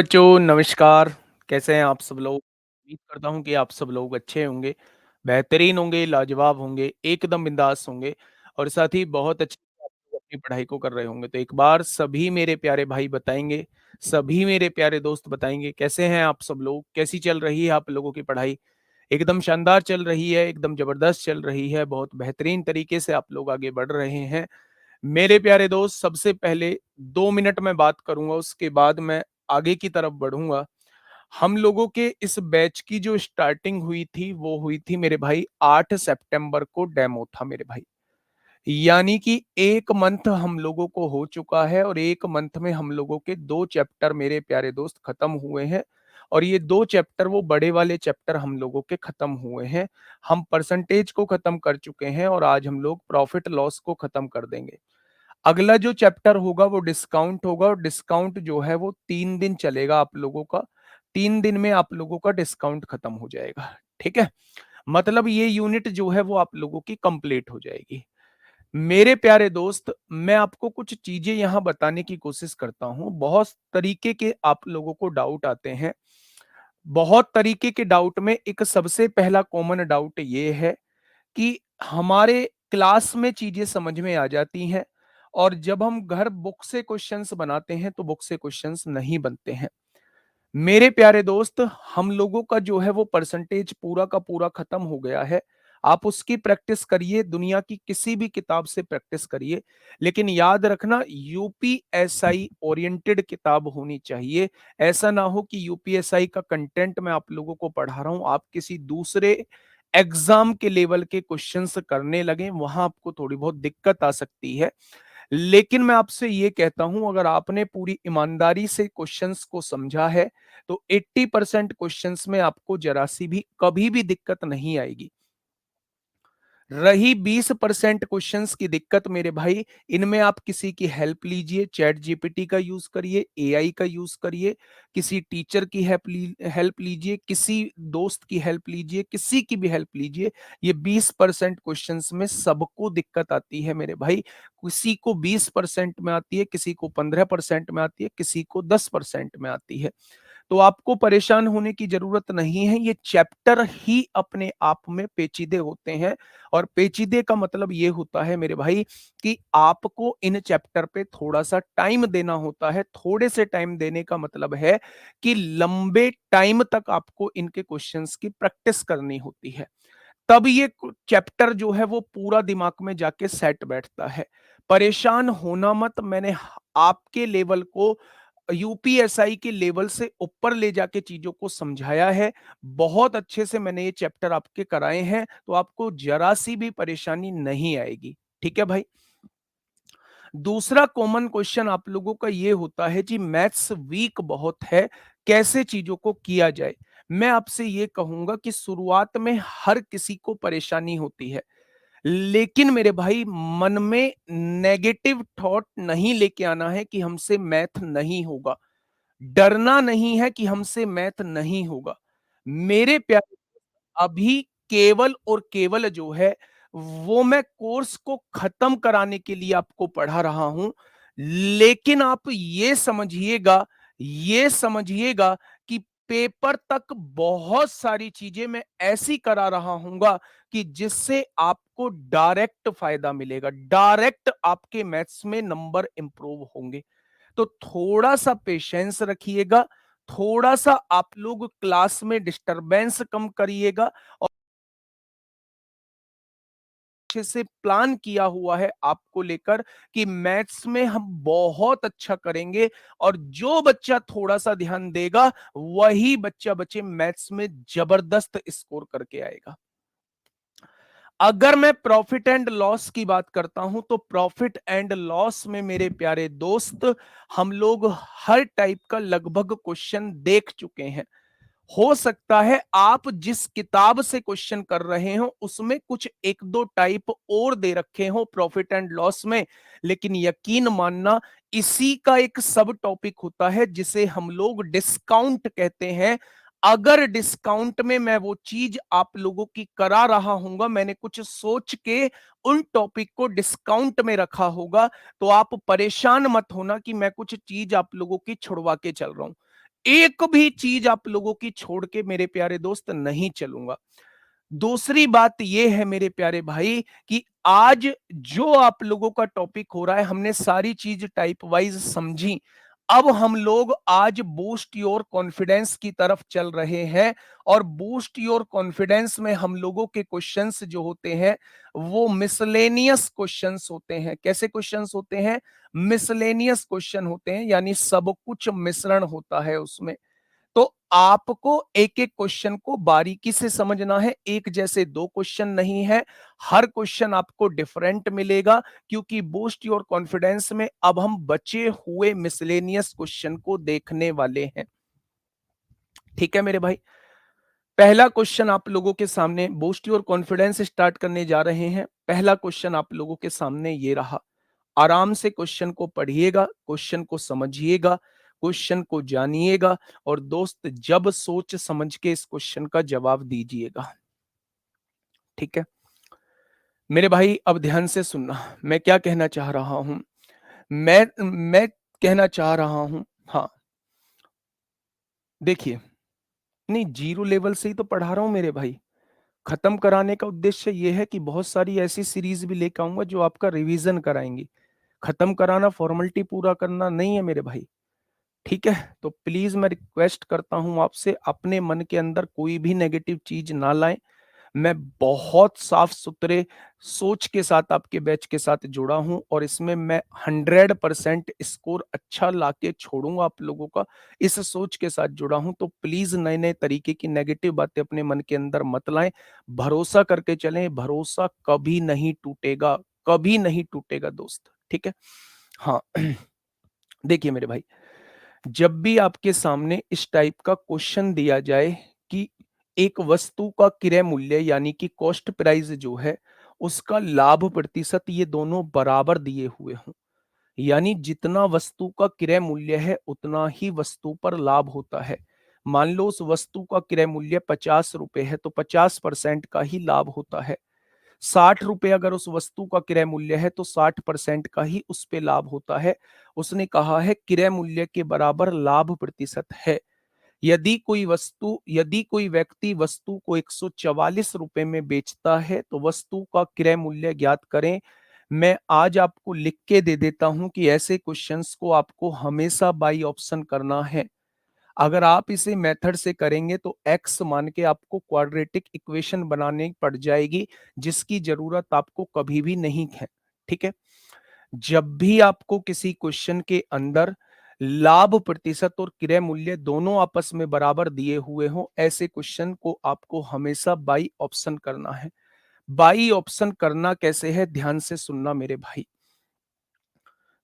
बच्चों नमस्कार, कैसे हैं आप सब लोग? उम्मीद करता हूँ कि आप सब लोग अच्छे होंगे, बेहतरीन होंगे, लाजवाब होंगे, एकदम बिंदास होंगे और साथ ही बहुत अच्छे से आप लोग अपनी पढ़ाई को कर रहे होंगे। तो एक बार सभी मेरे प्यारे भाई बताएँगे, सभी मेरे प्यारे दोस्त बताएँगे, कैसे हैं आप सब लोग? कैसी चल रही है आप लोगों की पढ़ाई? एकदम शानदार चल रही है, एकदम ज़बरदस्त चल रही है, बहुत बेहतरीन तरीके से आप लोग आगे बढ़ रहे हैं। मेरे प्यारे दोस्त सबसे पहले 2 मिनट मैं बात करूँगा, उसके बाद मैं आगे की तरफ बढ़ूँगा। हम लोगों के इस बैच की जो स्टार्टिंग हुई थी, वो हुई थी मेरे भाई 8 सितंबर को डेमो था मेरे भाई। यानी कि 1 मंथ हम लोगों को हो चुका है और 1 मंथ में हम लोगों के 2 चैप्टर मेरे प्यारे दोस्त खत्म हुए हैं और ये 2 चैप्टर वो बड़े वाले चैप्टर हम लोगों के खत्म हुए हैं। हम परसेंटेज को खत्म कर चुके हैं और आज हम लोग प्रॉफिट लॉस को खत्म कर देंगे। अगला जो चैप्टर होगा वो डिस्काउंट होगा और डिस्काउंट जो है वो 3 दिन चलेगा आप लोगों का। 3 दिन में आप लोगों का डिस्काउंट खत्म हो जाएगा, ठीक है? मतलब ये यूनिट जो है वो आप लोगों की कंप्लीट हो जाएगी। मेरे प्यारे दोस्त, मैं आपको कुछ चीज़ें यहाँ बताने की कोशिश करता हूँ। बहुत तरीके के आप लोगों को डाउट आते हैं। बहुत तरीके के डाउट में एक सबसे पहला कॉमन डाउट ये है कि हमारे क्लास में चीजें समझ में आ जाती हैं और जब हम घर बुक से क्वेश्चंस बनाते हैं तो बुक से क्वेश्चंस नहीं बनते हैं। मेरे प्यारे दोस्त, हम लोगों का जो है वो परसेंटेज पूरा का पूरा खत्म हो गया है। आप उसकी प्रैक्टिस करिए, दुनिया की किसी भी किताब से प्रैक्टिस करिए, लेकिन याद रखना यूपीएसआई ओरिएंटेड किताब होनी चाहिए। ऐसा ना हो कि यूपीएसआई का कंटेंट मैं आप लोगों को पढ़ा रहा हूं, आप किसी दूसरे एग्जाम के लेवल के क्वेश्चंस करने लगे, वहां आपको थोड़ी बहुत दिक्कत आ सकती है। लेकिन मैं आपसे ये कहता हूं, अगर आपने पूरी ईमानदारी से क्वेश्चंस को समझा है तो 80% क्वेश्चंस में आपको जरा सी भी कभी भी दिक्कत नहीं आएगी। रही 20% क्वेश्चंस की दिक्कत मेरे भाई, इनमें आप किसी की हेल्प लीजिए, चैट जीपीटी का यूज करिए, एआई का यूज करिए, किसी टीचर की हेल्प लीजिए, किसी दोस्त की हेल्प लीजिए, किसी की भी हेल्प लीजिए। ये 20% क्वेश्चंस में सबको दिक्कत आती है मेरे भाई। किसी को 20% में आती है, किसी को 15% में आती है, किसी को 10% में आती है। तो आपको परेशान होने की जरूरत नहीं है, ये चैप्टर ही अपने आप में पेचीदे होते हैं और पेचीदे का मतलब ये होता है मेरे भाई कि आपको इन चैप्टर पे थोड़ा सा टाइम देना होता है। थोड़े से टाइम देने का मतलब है कि लंबे टाइम तक आपको इनके क्वेश्चंस की प्रैक्टिस करनी होती है, तब ये चैप्टर जो है वो पूरा दिमाग में जाके सेट बैठता है। परेशान होना मत, मैंने आपके लेवल को यूपीएसआई के लेवल से ऊपर ले जाके चीजों को समझाया है। बहुत अच्छे से मैंने ये चैप्टर आपके कराए हैं, तो आपको जरा सी भी परेशानी नहीं आएगी। ठीक है भाई। दूसरा कॉमन क्वेश्चन आप लोगों का ये होता है जी, मैथ्स वीक बहुत है, कैसे चीजों को किया जाए? मैं आपसे ये कहूंगा कि शुरुआत में हर किसी को परेशानी होती है, लेकिन मेरे भाई मन में नेगेटिव थॉट नहीं लेके आना है कि हमसे मैथ नहीं होगा। डरना नहीं है कि हमसे मैथ नहीं होगा। मेरे प्यारे, अभी केवल और केवल जो है वो मैं कोर्स को खत्म कराने के लिए आपको पढ़ा रहा हूं। लेकिन आप ये समझिएगा कि पेपर तक बहुत सारी चीजें मैं ऐसी करा रहा हूंगा कि जिससे आपको डायरेक्ट फायदा मिलेगा, डायरेक्ट आपके मैथ्स में नंबर इंप्रूव होंगे। तो थोड़ा सा पेशेंस रखिएगा, थोड़ा सा आप लोग क्लास में डिस्टरबेंस कम करिएगा और अच्छे से प्लान किया हुआ है आपको लेकर कि मैथ्स में हम बहुत अच्छा करेंगे और जो बच्चा थोड़ा सा ध्यान देगा वही बच्चा बच्चे मैथ्स में जबरदस्त स्कोर करके आएगा। अगर मैं प्रॉफिट एंड लॉस की बात करता हूं तो प्रॉफिट एंड लॉस में मेरे प्यारे दोस्त, हम लोग हर टाइप का लगभग क्वेश्चन देख चुके हैं। हो सकता है आप जिस किताब से क्वेश्चन कर रहे हो उसमें कुछ एक दो टाइप और दे रखे हो प्रॉफिट एंड लॉस में, लेकिन यकीन मानना इसी का एक सब टॉपिक होता है जिसे हम लोग डिस्काउंट कहते हैं। अगर डिस्काउंट में मैं वो चीज आप लोगों की करा रहा हूंगा, मैंने कुछ सोच के उन टॉपिक को डिस्काउंट में रखा होगा, तो आप परेशान मत होना कि मैं कुछ चीज आप लोगों की छुड़वा के चल रहा हूं। एक भी चीज आप लोगों की छोड़ के मेरे प्यारे दोस्त नहीं चलूंगा। दूसरी बात ये है मेरे प्यारे भाई कि आज जो आप लोगों का टॉपिक हो रहा है, हमने सारी चीज टाइप वाइज समझी। अब हम लोग आज बूस्ट योर कॉन्फिडेंस की तरफ चल रहे हैं, और बूस्ट योर कॉन्फिडेंस में हम लोगों के क्वेश्चंस जो होते हैं वो मिसलेनियस क्वेश्चंस होते हैं। कैसे क्वेश्चंस होते हैं? मिसलेनियस क्वेश्चन होते हैं, यानी सब कुछ मिश्रण होता है उसमें। तो आपको एक एक क्वेश्चन को बारीकी से समझना है, एक जैसे दो क्वेश्चन नहीं है, हर क्वेश्चन आपको डिफरेंट मिलेगा, क्योंकि बूस्ट योर कॉन्फिडेंस में अब हम बचे हुए मिसलेनियस क्वेश्चन को देखने वाले हैं। ठीक है मेरे भाई, पहला क्वेश्चन आप लोगों के सामने, बूस्ट योर कॉन्फिडेंस स्टार्ट करने जा रहे हैं। पहला क्वेश्चन आप लोगों के सामने ये रहा। आराम से क्वेश्चन को पढ़िएगा, क्वेश्चन को समझिएगा, क्वेश्चन को जानिएगा, और दोस्त जब सोच समझ के इस क्वेश्चन का जवाब दीजिएगा। ठीक है मेरे भाई, अब ध्यान से सुनना मैं क्या कहना चाह रहा हूं। मैं कहना चाह रहा हूं, हाँ देखिए, नहीं जीरो लेवल से ही तो पढ़ा रहा हूं मेरे भाई। खत्म कराने का उद्देश्य ये है कि बहुत सारी ऐसी सीरीज भी लेकर आऊंगा जो आपका रिवीजन कराएंगी। खत्म कराना, फॉर्मेलिटी पूरा करना नहीं है मेरे भाई। ठीक है, तो प्लीज मैं रिक्वेस्ट करता हूं आपसे, अपने मन के अंदर कोई भी नेगेटिव चीज ना लाएं। मैं बहुत साफ सुथरे सोच के साथ आपके बैच के साथ जुड़ा हूं, और इसमें मैं 100% स्कोर अच्छा लाके छोड़ूंगा आप लोगों का। इस सोच के साथ जुड़ा हूं, तो प्लीज नए नए तरीके की नेगेटिव बातें अपने मन के अंदर मत लाएं। भरोसा करके चलें, भरोसा कभी नहीं टूटेगा, कभी नहीं टूटेगा दोस्त। ठीक है, हाँ देखिए मेरे भाई, जब भी आपके सामने इस टाइप का क्वेश्चन दिया जाए कि एक वस्तु का क्रय मूल्य यानी कि कॉस्ट प्राइस जो है, उसका लाभ प्रतिशत, ये दोनों बराबर दिए हुए हों, यानी जितना वस्तु का क्रय मूल्य है उतना ही वस्तु पर लाभ होता है। मान लो उस वस्तु का क्रय मूल्य 50 रुपए है, तो 50% का ही लाभ होता है। 60 रुपए अगर उस वस्तु का क्रय मूल्य है, तो 60% का ही उस पे लाभ होता है। उसने कहा है क्रय मूल्य के बराबर लाभ प्रतिशत है। यदि कोई व्यक्ति वस्तु को 144 रुपए में बेचता है, तो वस्तु का क्रय मूल्य ज्ञात करें। मैं आज आपको लिख के दे देता हूं कि ऐसे क्वेश्चंस को आपको हमेशा बाई ऑप्शन करना है। अगर आप इसे मेथड से करेंगे तो एक्स मान के आपको क्वाड्रेटिक इक्वेशन बनाने पड़ जाएगी, जिसकी जरूरत आपको कभी भी नहीं है। ठीक है, जब भी आपको किसी क्वेश्चन के अंदर लाभ प्रतिशत और क्रय मूल्य दोनों आपस में बराबर दिए हुए हो, ऐसे क्वेश्चन को आपको हमेशा बाई ऑप्शन करना है। बाई ऑप्शन करना कैसे है, ध्यान से सुनना मेरे भाई।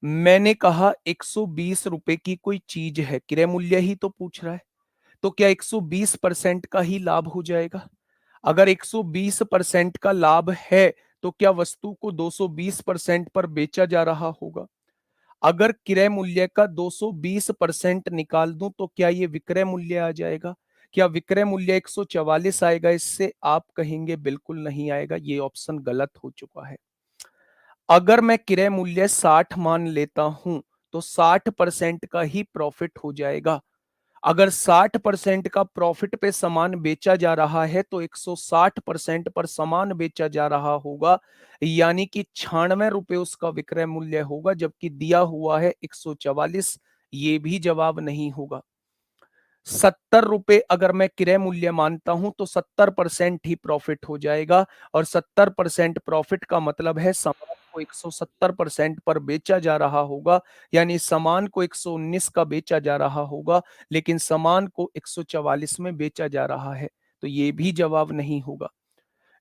मैंने कहा 120 रुपए की कोई चीज है, क्रय मूल्य ही तो पूछ रहा है, तो क्या 120% का ही लाभ हो जाएगा? अगर 120% का लाभ है, तो क्या वस्तु को 220% पर बेचा जा रहा होगा? अगर क्रय मूल्य का 220% निकाल दूं, तो क्या ये विक्रय मूल्य आ जाएगा? क्या विक्रय मूल्य 144 आएगा? इससे आप कहेंगे बिल्कुल नहीं आएगा, ये ऑप्शन गलत हो चुका है। अगर मैं क्रय मूल्य 60 मान लेता हूं, तो 60% का ही प्रॉफिट हो जाएगा। अगर 60% का प्रॉफिट पे सामान बेचा जा रहा है, तो 160% पर सामान बेचा जा रहा होगा, यानी कि 96 रुपए उसका विक्रय मूल्य होगा, जबकि दिया हुआ है 144। ये भी जवाब नहीं होगा। 70 रुपए अगर मैं क्रय मूल्य मानता हूं, तो 70% ही प्रॉफिट हो जाएगा, और 70% प्रॉफिट का मतलब है सामान को 170% पर बेचा जा रहा होगा, यानी सामान को 119 का बेचा जा रहा होगा, लेकिन सामान को 144 में बेचा जा रहा है, तो ये भी जवाब नहीं होगा।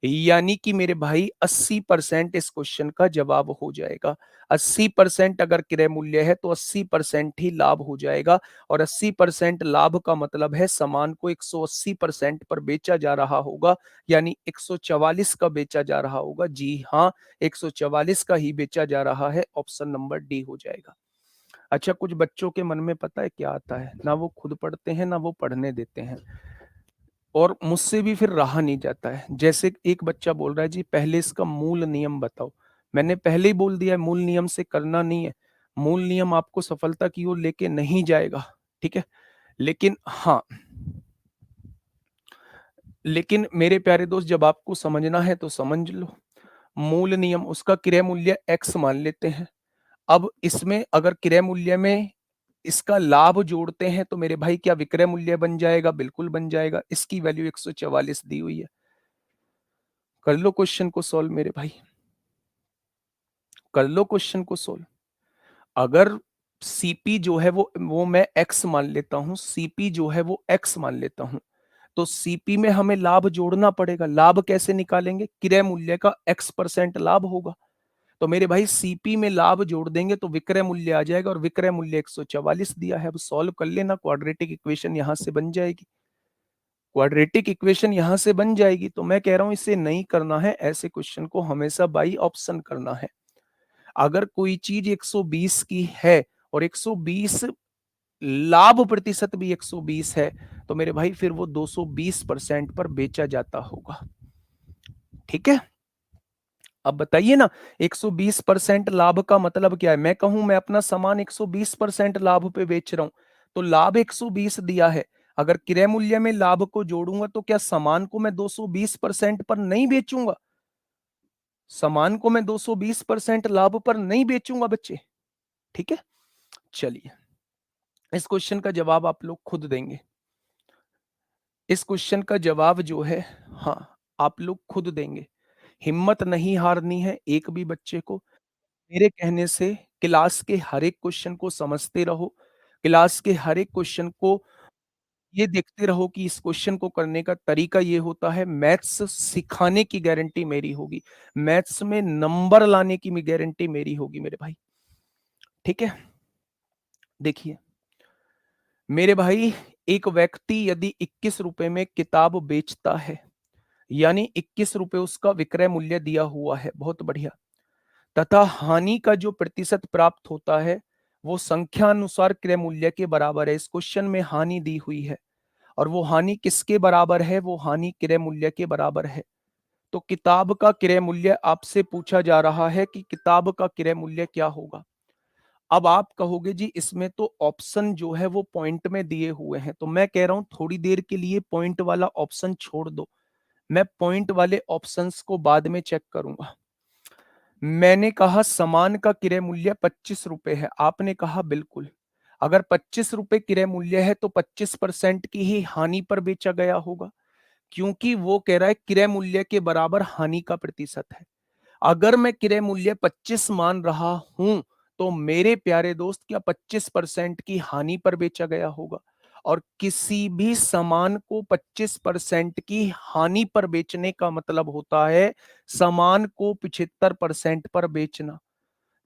यानी कि मेरे भाई 80% इस क्वेश्चन का जवाब हो जाएगा। 80% अगर क्रय मूल्य है, तो 80% ही लाभ हो जाएगा, और 80% लाभ का मतलब है सामान को 180% पर बेचा जा रहा होगा, यानी 144 का बेचा जा रहा होगा। जी हाँ, 144 का ही बेचा जा रहा है, ऑप्शन नंबर डी हो जाएगा। अच्छा, कुछ बच्चों के मन में पता है क्या आता है, ना वो खुद पढ़ते हैं ना वो पढ़ने देते हैं, और मुझसे भी फिर रहा नहीं जाता है। जैसे एक बच्चा बोल रहा है जी पहले इसका मूल नियम बताओ। मैंने पहले ही बोल दिया है, मूल नियम से करना नहीं है। मूल नियम आपको सफलता की ओर लेके नहीं जाएगा। ठीक है, लेकिन हाँ, लेकिन मेरे प्यारे दोस्त जब आपको समझना है तो समझ लो। मूल नियम उसका क्रय मूल्य x मान लेते हैं। अब इसमें अगर क्रय मूल्य में इसका लाभ जोड़ते हैं तो मेरे भाई क्या विक्रय मूल्य बन जाएगा? बिल्कुल बन जाएगा। इसकी वैल्यू 144 दी हुई है। कर लो क्वेश्चन को सॉल्व मेरे भाई, कर लो क्वेश्चन को सॉल्व। अगर सीपी जो है वो मैं एक्स मान लेता हूं, सीपी जो है वो एक्स मान लेता हूं, तो सीपी में हमें लाभ जोड़ना पड़ेगा। लाभ कैसे निकालेंगे? क्रय मूल्य का x% लाभ होगा। तो मेरे भाई सीपी में लाभ जोड़ देंगे तो विक्रय मूल्य आ जाएगा, और विक्रय मूल्य 144 दिया है। अब सॉल्व कर लेना, क्वाड्रेटिक इक्वेशन यहां से बन जाएगी। क्वाड्रेटिक इक्वेशन यहां से बन जाएगी। तो मैं कह रहा हूं इसे नहीं करना है, ऐसे क्वेश्चन को हमेशा बाई ऑप्शन करना है। अगर कोई चीज 120 की है और 120 लाभ प्रतिशत भी 120 है, तो मेरे भाई फिर वो 220% पर बेचा जाता होगा। ठीक है, अब बताइए ना, 120% लाभ का मतलब क्या है? मैं कहूं मैं अपना सामान 120% लाभ पे बेच रहा हूं, तो लाभ 120 दिया है। अगर क्रय मूल्य में लाभ को जोड़ूंगा तो क्या सामान को मैं 220% पर नहीं बेचूंगा? सामान को मैं 220% लाभ पर नहीं बेचूंगा बच्चे। ठीक है, चलिए इस क्वेश्चन का जवाब आप लोग खुद देंगे। इस क्वेश्चन का जवाब जो है, हाँ, आप लोग खुद देंगे। हिम्मत नहीं हारनी है एक भी बच्चे को। मेरे कहने से क्लास के हर एक क्वेश्चन को समझते रहो, क्लास के हर एक क्वेश्चन को ये देखते रहो कि इस क्वेश्चन को करने का तरीका ये होता है। मैथ्स सिखाने की गारंटी मेरी होगी, मैथ्स में नंबर लाने की गारंटी मेरी होगी मेरे भाई। ठीक है, देखिए मेरे भाई, एक व्यक्ति यदि 21 रुपए में किताब बेचता है, यानी 21 रुपए उसका विक्रय मूल्य दिया हुआ है, बहुत बढ़िया, तथा हानि का जो प्रतिशत प्राप्त होता है वो संख्या अनुसार क्रय मूल्य के बराबर है। इस क्वेश्चन में हानि दी हुई है, और वो हानि किसके बराबर है? वो हानि क्रय मूल्य के बराबर है। तो किताब का क्रय मूल्य आपसे पूछा जा रहा है कि किताब का क्रय मूल्य क्या होगा। अब आप कहोगे जी इसमें तो ऑप्शन जो है वो पॉइंट में दिए हुए हैं, तो मैं कह रहा हूं थोड़ी देर के लिए पॉइंट वाला ऑप्शन छोड़ दो, मैं पॉइंट वाले ऑप्शंस को बाद में चेक करूंगा। मैंने कहा सामान का क्रय मूल्य 25 रुपए है, आपने कहा बिल्कुल। अगर 25 रुपए क्रय मूल्य है तो 25% की ही हानि पर बेचा गया होगा, क्योंकि वो कह रहा है क्रय मूल्य के बराबर हानि का प्रतिशत है। अगर मैं क्रय मूल्य 25 मान रहा हूं, तो मेरे प्यारे दोस्त क्या 25% की हानि पर बेचा गया होगा? और किसी भी सामान को 25% की हानि पर बेचने का मतलब होता है सामान को 75% पर बेचना।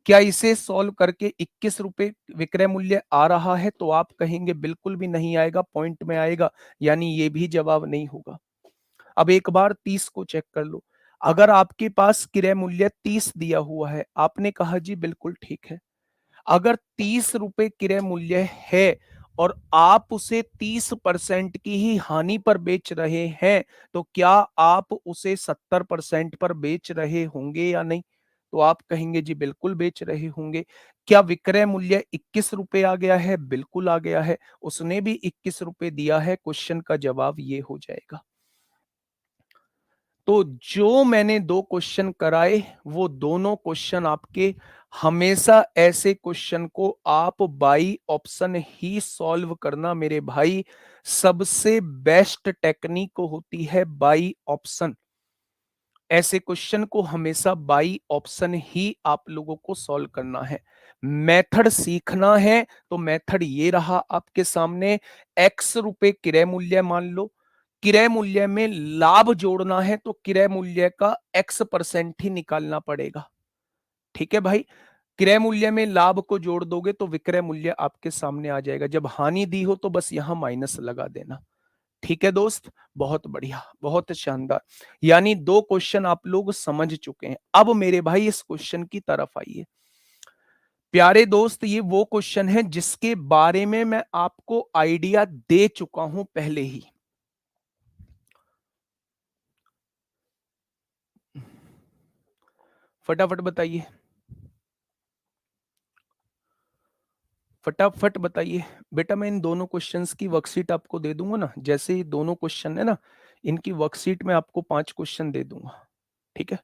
क्या इसे सॉल्व करके 21 रुपए विक्रय मूल्य आ रहा है? तो आप कहेंगे बिल्कुल भी नहीं आएगा, पॉइंट में आएगा, यानी ये भी जवाब नहीं होगा। अब एक बार 30 को चेक कर लो। अगर आपके पास क्रय मूल्य 30 दिया हुआ है, आपने कहा जी बिल्कुल ठीक है। अगर 30 रुपए क्रय मूल्य है और आप उसे 30% की ही हानि पर बेच रहे हैं, तो क्या आप उसे 70% पर बेच रहे होंगे या नहीं? तो आप कहेंगे जी बिल्कुल बेच रहे होंगे। क्या विक्रय मूल्य 21 रुपए आ गया है? बिल्कुल आ गया है। उसने भी 21 रुपए दिया है। क्वेश्चन का जवाब ये हो जाएगा। तो जो मैंने दो क्वेश्चन कराए वो दोनों क्वेश्चन आपके, हमेशा ऐसे क्वेश्चन को आप बाई ऑप्शन ही सॉल्व करना मेरे भाई। सबसे बेस्ट टेक्निक होती है बाई ऑप्शन। ऐसे क्वेश्चन को हमेशा बाई ऑप्शन ही आप लोगों को सॉल्व करना है। मेथड सीखना है तो मेथड ये रहा आपके सामने। एक्स रुपए क्रय मूल्य मान लो, क्रय मूल्य में लाभ जोड़ना है तो क्रय मूल्य का x% ही निकालना पड़ेगा। ठीक है भाई, क्रय मूल्य में लाभ को जोड़ दोगे तो विक्रय मूल्य आपके सामने आ जाएगा। जब हानि दी हो तो बस यहां माइनस लगा देना। ठीक है दोस्त, बहुत बढ़िया, बहुत शानदार। यानी दो क्वेश्चन आप लोग समझ चुके हैं। अब मेरे भाई इस क्वेश्चन की तरफ आइए। प्यारे दोस्त, ये वो क्वेश्चन है जिसके बारे में मैं आपको आइडिया दे चुका हूं पहले ही। फटाफट बताइए। फटाफट बताइए। बेटा मैं इन दोनों क्वेश्चंस की वर्कशीट आपको दे दूंगा ना, जैसे ये दोनों क्वेश्चन है ना, इनकी वर्कशीट में आपको 5 क्वेश्चन दे दूंगा, ठीक है?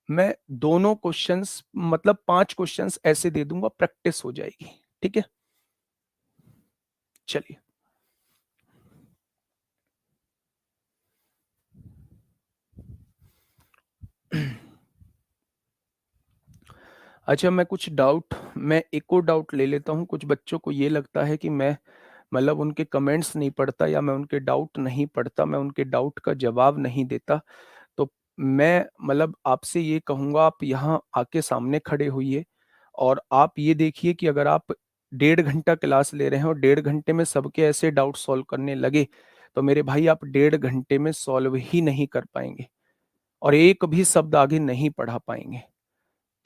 मैं दोनों क्वेश्चंस मतलब 5 क्वेश्चंस ऐसे दे दूंगा, प्रैक्टिस हो जाएगी, ठीक है? चलिए। अच्छा, मैं एक और डाउट ले लेता हूँ। कुछ बच्चों को ये लगता है कि मैं मतलब उनके कमेंट्स नहीं पढ़ता, या मैं उनके डाउट नहीं पढ़ता, मैं उनके डाउट का जवाब नहीं देता। तो मैं मतलब आपसे ये कहूँगा, आप यहाँ आके सामने खड़े होइए और आप ये देखिए कि अगर आप 1.5 घंटा क्लास ले रहे हैं और 1.5 घंटे में सबके ऐसे डाउट सॉल्व करने लगे, तो मेरे भाई आप 1.5 घंटे में सॉल्व ही नहीं कर पाएंगे और एक भी शब्द आगे नहीं पढ़ा पाएंगे।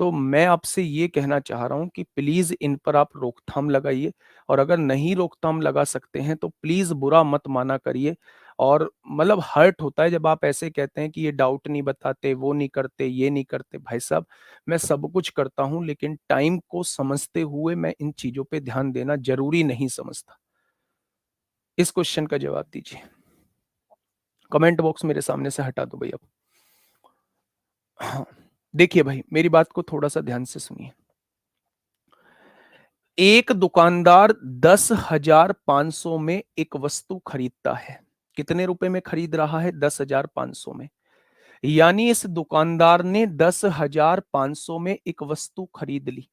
तो मैं आपसे ये कहना चाह रहा हूँ कि प्लीज़ इन पर आप रोकथाम लगाइए, और अगर नहीं रोकथाम लगा सकते हैं तो प्लीज़ बुरा मत माना करिए। और मतलब हर्ट होता है जब आप ऐसे कहते हैं कि ये डाउट नहीं बताते, वो नहीं करते, ये नहीं करते। भाई साहब, मैं सब कुछ करता हूँ, लेकिन टाइम को समझते हुए मैं इन चीज़ों पे ध्यान देना ज़रूरी नहीं समझता। इस क्वेश्चन का जवाब दीजिए। कमेंट बॉक्स मेरे सामने से हटा दो भई अब। हाँ, देखिए भाई, मेरी बात को थोड़ा-सा ध्यान से सुनिए। एक दुकानदार 10,500 में एक वस्तु खरीदता है। कितने रुपए में खरीद रहा है? 10,500 में। यानी इस दुकानदार ने 10,500 में एक वस्तु खरीद ली,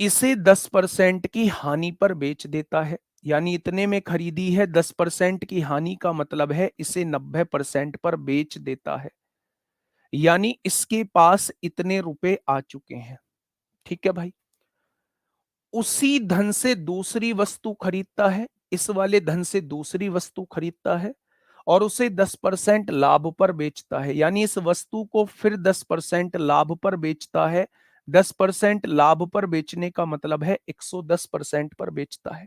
इसे 10% की हानि पर बेच देता है। यानी इतने में खरीदी है, 10% की हानि का मतलब है इसे 90% पर बेच देता है। यानी इसके पास इतने रुपए आ चुके हैं। ठीक है भाई। उसी धन से दूसरी वस्तु खरीदता है, इस वाले धन से दूसरी वस्तु खरीदता है और उसे 10% लाभ पर बेचता है। यानी इस वस्तु को फिर 10% लाभ पर बेचता है। 10% लाभ पर बेचने का मतलब है 110% पर बेचता है।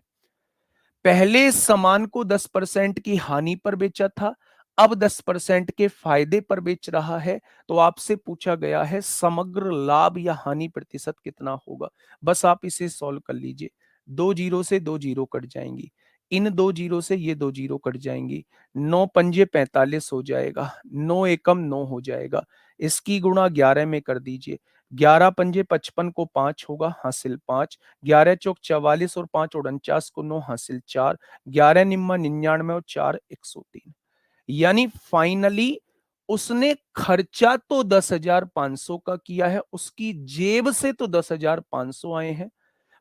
पहले सामान को 10% की हानि पर बेचा था, अब 10% के फायदे पर बेच रहा है। तो आपसे पूछा गया है समग्र लाभ या हानि प्रतिशत कितना होगा। बस आप इसे सॉल्व कर लीजिए। 2 जीरो से 2 जीरो कट जाएंगी, इन 2 जीरो से ये 2 जीरो कट जाएंगी। 9 पंजे 45 हो जाएगा, 9 एकम 9 हो जाएगा। इसकी गुणा 11 में कर दीजिए। 11 पंजे 55 को 5 होगा, हासिल 5। 11 चौक 44 और 5 49 को 9, हासिल 4। 11 निम्मा 99 और 4 103। यानी फाइनली उसने खर्चा तो 10,500 का किया है, उसकी जेब से तो 10,500 आए हैं,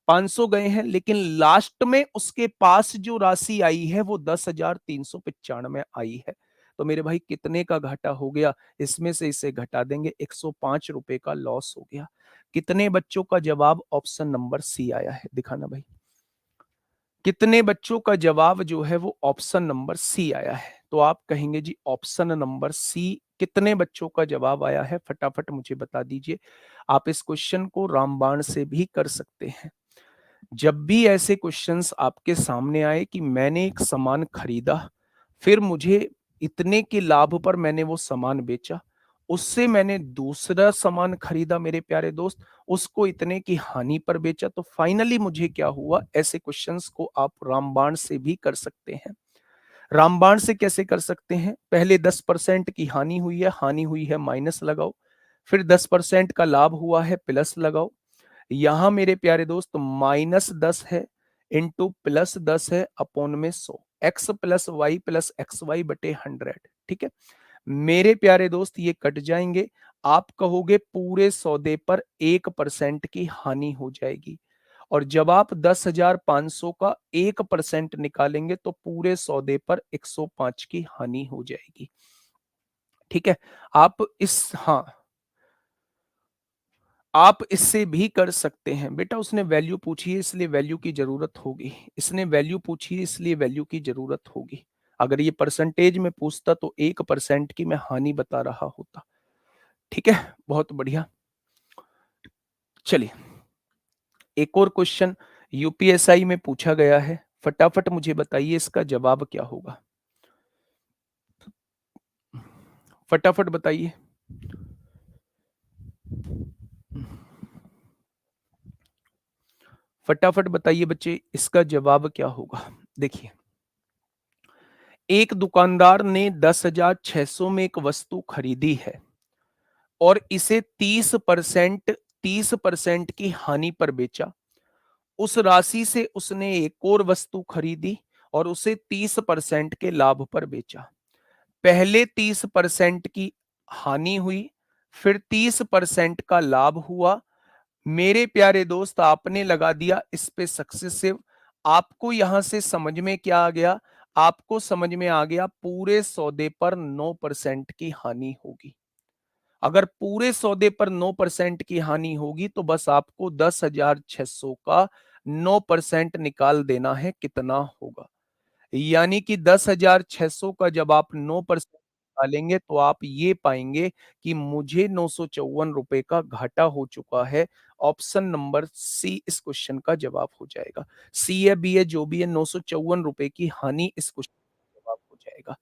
500 गए हैं, लेकिन लास्ट में उसके पास जो राशि आई है वो 10,395 आई है। तो मेरे भाई कितने का घाटा हो गया? इसमें से इसे घटा देंगे, 105 रुपए का लॉस हो गया। कितने बच्चों का जवाब ऑप्शन नंबर सी आया है? दिखाना भाई। कितने बच्चों का जवाब जो है वो ऑप्शन नंबर सी आया है? तो आप कहेंगे जी ऑप्शन नंबर सी। कितने बच्चों का जवाब आया है फटाफट मुझे बता दीजिए। आप इस क्वेश्चन को रामबाण से भी कर सकते हैं। जब भी ऐसे क्वेश्चंस आपके सामने आए कि मैंने एक सामान खरीदा, फिर मुझे इतने के लाभ पर मैंने वो सामान बेचा, उससे मैंने दूसरा सामान खरीदा मेरे प्यारे दोस्त, उसको इतने की हानि पर बेचा, तो फाइनली मुझे क्या हुआ? ऐसे क्वेश्चंस को आप रामबाण से भी कर सकते हैं। रामबाण से कैसे कर सकते हैं? पहले 10% की हानि हुई है माइनस लगाओ, फिर 10% का लाभ हुआ है प्लस लगाओ। यहां मेरे प्यारे दोस्त -10 है, इंटू +10 है, अपॉन में 100। एक्स प्लस XY बटे 100। ठीक है मेरे प्यारे दोस्त, ये कट जाएंगे। आप कहोगे पूरे सौदे पर 1% की हानि हो जाएगी, और जब आप 10,500 का 1% निकालेंगे तो पूरे सौदे पर 105 की हानि हो जाएगी। ठीक है। आप इस हाँ आप इससे भी कर सकते हैं। बेटा उसने वैल्यू पूछी है इसलिए वैल्यू की जरूरत होगी, इसने वैल्यू पूछी है इसलिए वैल्यू की जरूरत होगी। अगर ये परसेंटेज में पूछता तो 1% की मैं हानि बता रहा होता। ठीक है, बहुत बढ़िया। चलिए, एक और क्वेश्चन यूपीएसआई में पूछा गया है, फटाफट मुझे बताइए इसका जवाब क्या होगा। फटाफट बताइए। फटाफट बताइए बच्चे, इसका जवाब क्या होगा? देखिए, एक दुकानदार ने 10,600 में एक वस्तु खरीदी है और इसे 30% की हानि पर बेचा। उस राशि से उसने एक और वस्तु खरीदी और उसे 30% के लाभ पर बेचा। पहले 30% की हानि हुई, फिर 30% का लाभ हुआ। मेरे प्यारे दोस्त, आपने लगा दिया इस पे सक्सेसिव। आपको यहां से समझ में क्या आ गया? आपको समझ में आ गया पूरे सौदे पर 9% की हानि होगी। अगर पूरे सौदे पर 9% की हानि होगी तो बस आपको 10,600 का 9% निकाल देना है। कितना होगा? यानी कि 10,600 का जब आप 9% निकालेंगे तो आप ये पाएंगे कि मुझे 954 रुपए का घाटा हो चुका है। ऑप्शन नंबर सी इस क्वेश्चन का जवाब हो जाएगा। सी है, बी है, जो भी है, 954 रुपए की हानि इस क्वेश्चन का जवाब हो जाएगा।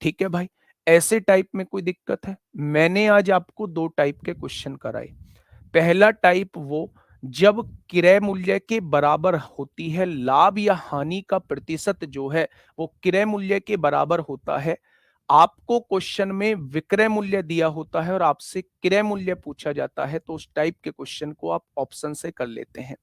ठीक है भाई, ऐसे टाइप में कोई दिक्कत है? मैंने आज आपको दो टाइप के क्वेश्चन कराए। पहला टाइप वो, जब क्रय मूल्य के बराबर होती है, लाभ या हानि का प्रतिशत जो है वो क्रय मूल्य के बराबर होता है। आपको क्वेश्चन में विक्रय मूल्य दिया होता है और आपसे क्रय मूल्य पूछा जाता है, तो उस टाइप के क्वेश्चन को आप ऑप्शन से कर लेते हैं।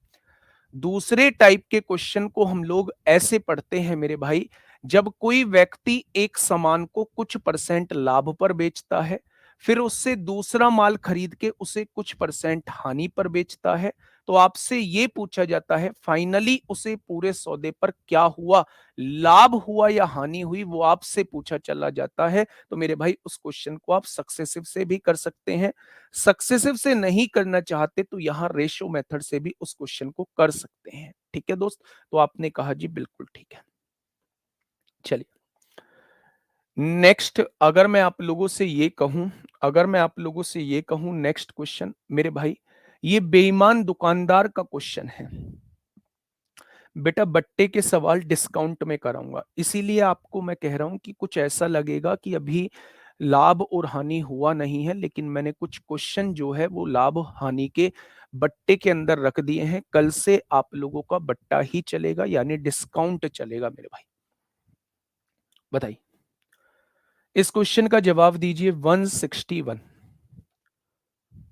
दूसरे टाइप के क्वेश्चन को हम लोग ऐसे पढ़ते हैं मेरे भाई, जब कोई व्यक्ति एक सामान को कुछ परसेंट लाभ पर बेचता है, फिर उससे दूसरा माल खरीद के उसे कुछ परसेंट हानि पर बेचता है, तो आपसे ये पूछा जाता है फाइनली उसे पूरे सौदे पर क्या हुआ, लाभ हुआ या हानि हुई, वो आपसे पूछा चला जाता है। तो मेरे भाई उस क्वेश्चन को आप सक्सेसिव से भी कर सकते हैं। सक्सेसिव से नहीं करना चाहते तो यहां रेशो मेथड से भी उस क्वेश्चन को कर सकते हैं। ठीक है दोस्त, तो आपने कहा जी बिल्कुल ठीक है। चलिए नेक्स्ट, अगर मैं आप लोगों से ये कहूं नेक्स्ट क्वेश्चन मेरे भाई, ये बेईमान दुकानदार का क्वेश्चन है। बेटा बट्टे के सवाल डिस्काउंट में कराऊंगा, इसीलिए आपको मैं कह रहा हूं कि कुछ ऐसा लगेगा कि अभी लाभ और हानि हुआ नहीं है, लेकिन मैंने कुछ क्वेश्चन जो है वो लाभ हानि के बट्टे के अंदर रख दिए हैं। कल से आप लोगों का बट्टा ही चलेगा, यानी डिस्काउंट चलेगा मेरे भाई। बताइए, इस क्वेश्चन का जवाब दीजिए। 161,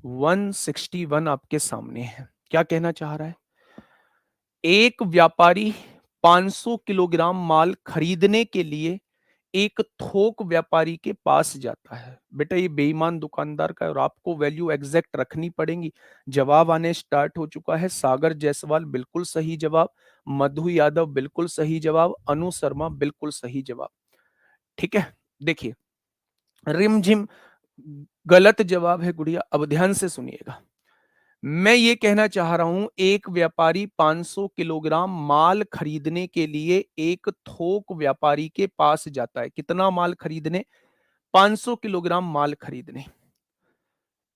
161 आपके सामने है। क्या कहना चाह रहा है? एक व्यापारी 500 किलोग्राम माल खरीदने के लिए एक थोक व्यापारी के पास जाता है। बेटा ये बेईमान दुकानदार का है और आपको वैल्यू एग्जैक्ट रखनी पड़ेगी। जवाब आने स्टार्ट हो चुका है। सागर जायसवाल बिल्कुल सही जवाब, मधु यादव बिल्कुल सही जवाब, अनु शर्मा बिल्कुल सही जवाब। ठीक है, देखिए रिमझिम गलत जवाब है गुड़िया। अब ध्यान से सुनिएगा, मैं ये कहना चाह रहा हूं एक व्यापारी 500 किलोग्राम माल खरीदने के लिए एक थोक व्यापारी के पास जाता है। कितना माल खरीदने? 500 किलोग्राम माल खरीदने।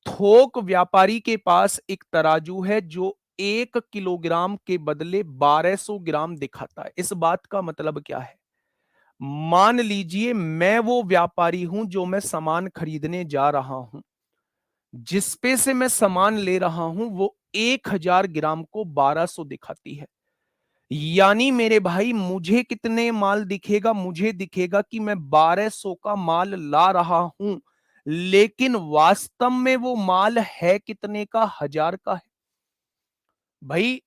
थोक व्यापारी के पास एक तराजू है जो 1 किलोग्राम के बदले 1200 ग्राम दिखाता है। इस बात का मतलब क्या है? मान लीजिए मैं वो व्यापारी हूं जो मैं सामान खरीदने जा रहा हूं, जिस पे से मैं सामान ले रहा हूं वो 1000 ग्राम को 1200 दिखाती है। यानी मेरे भाई मुझे कितने माल दिखेगा? मुझे दिखेगा कि मैं 1200 का माल ला रहा हूं, लेकिन वास्तव में वो माल है कितने का? 1000 का है। भाई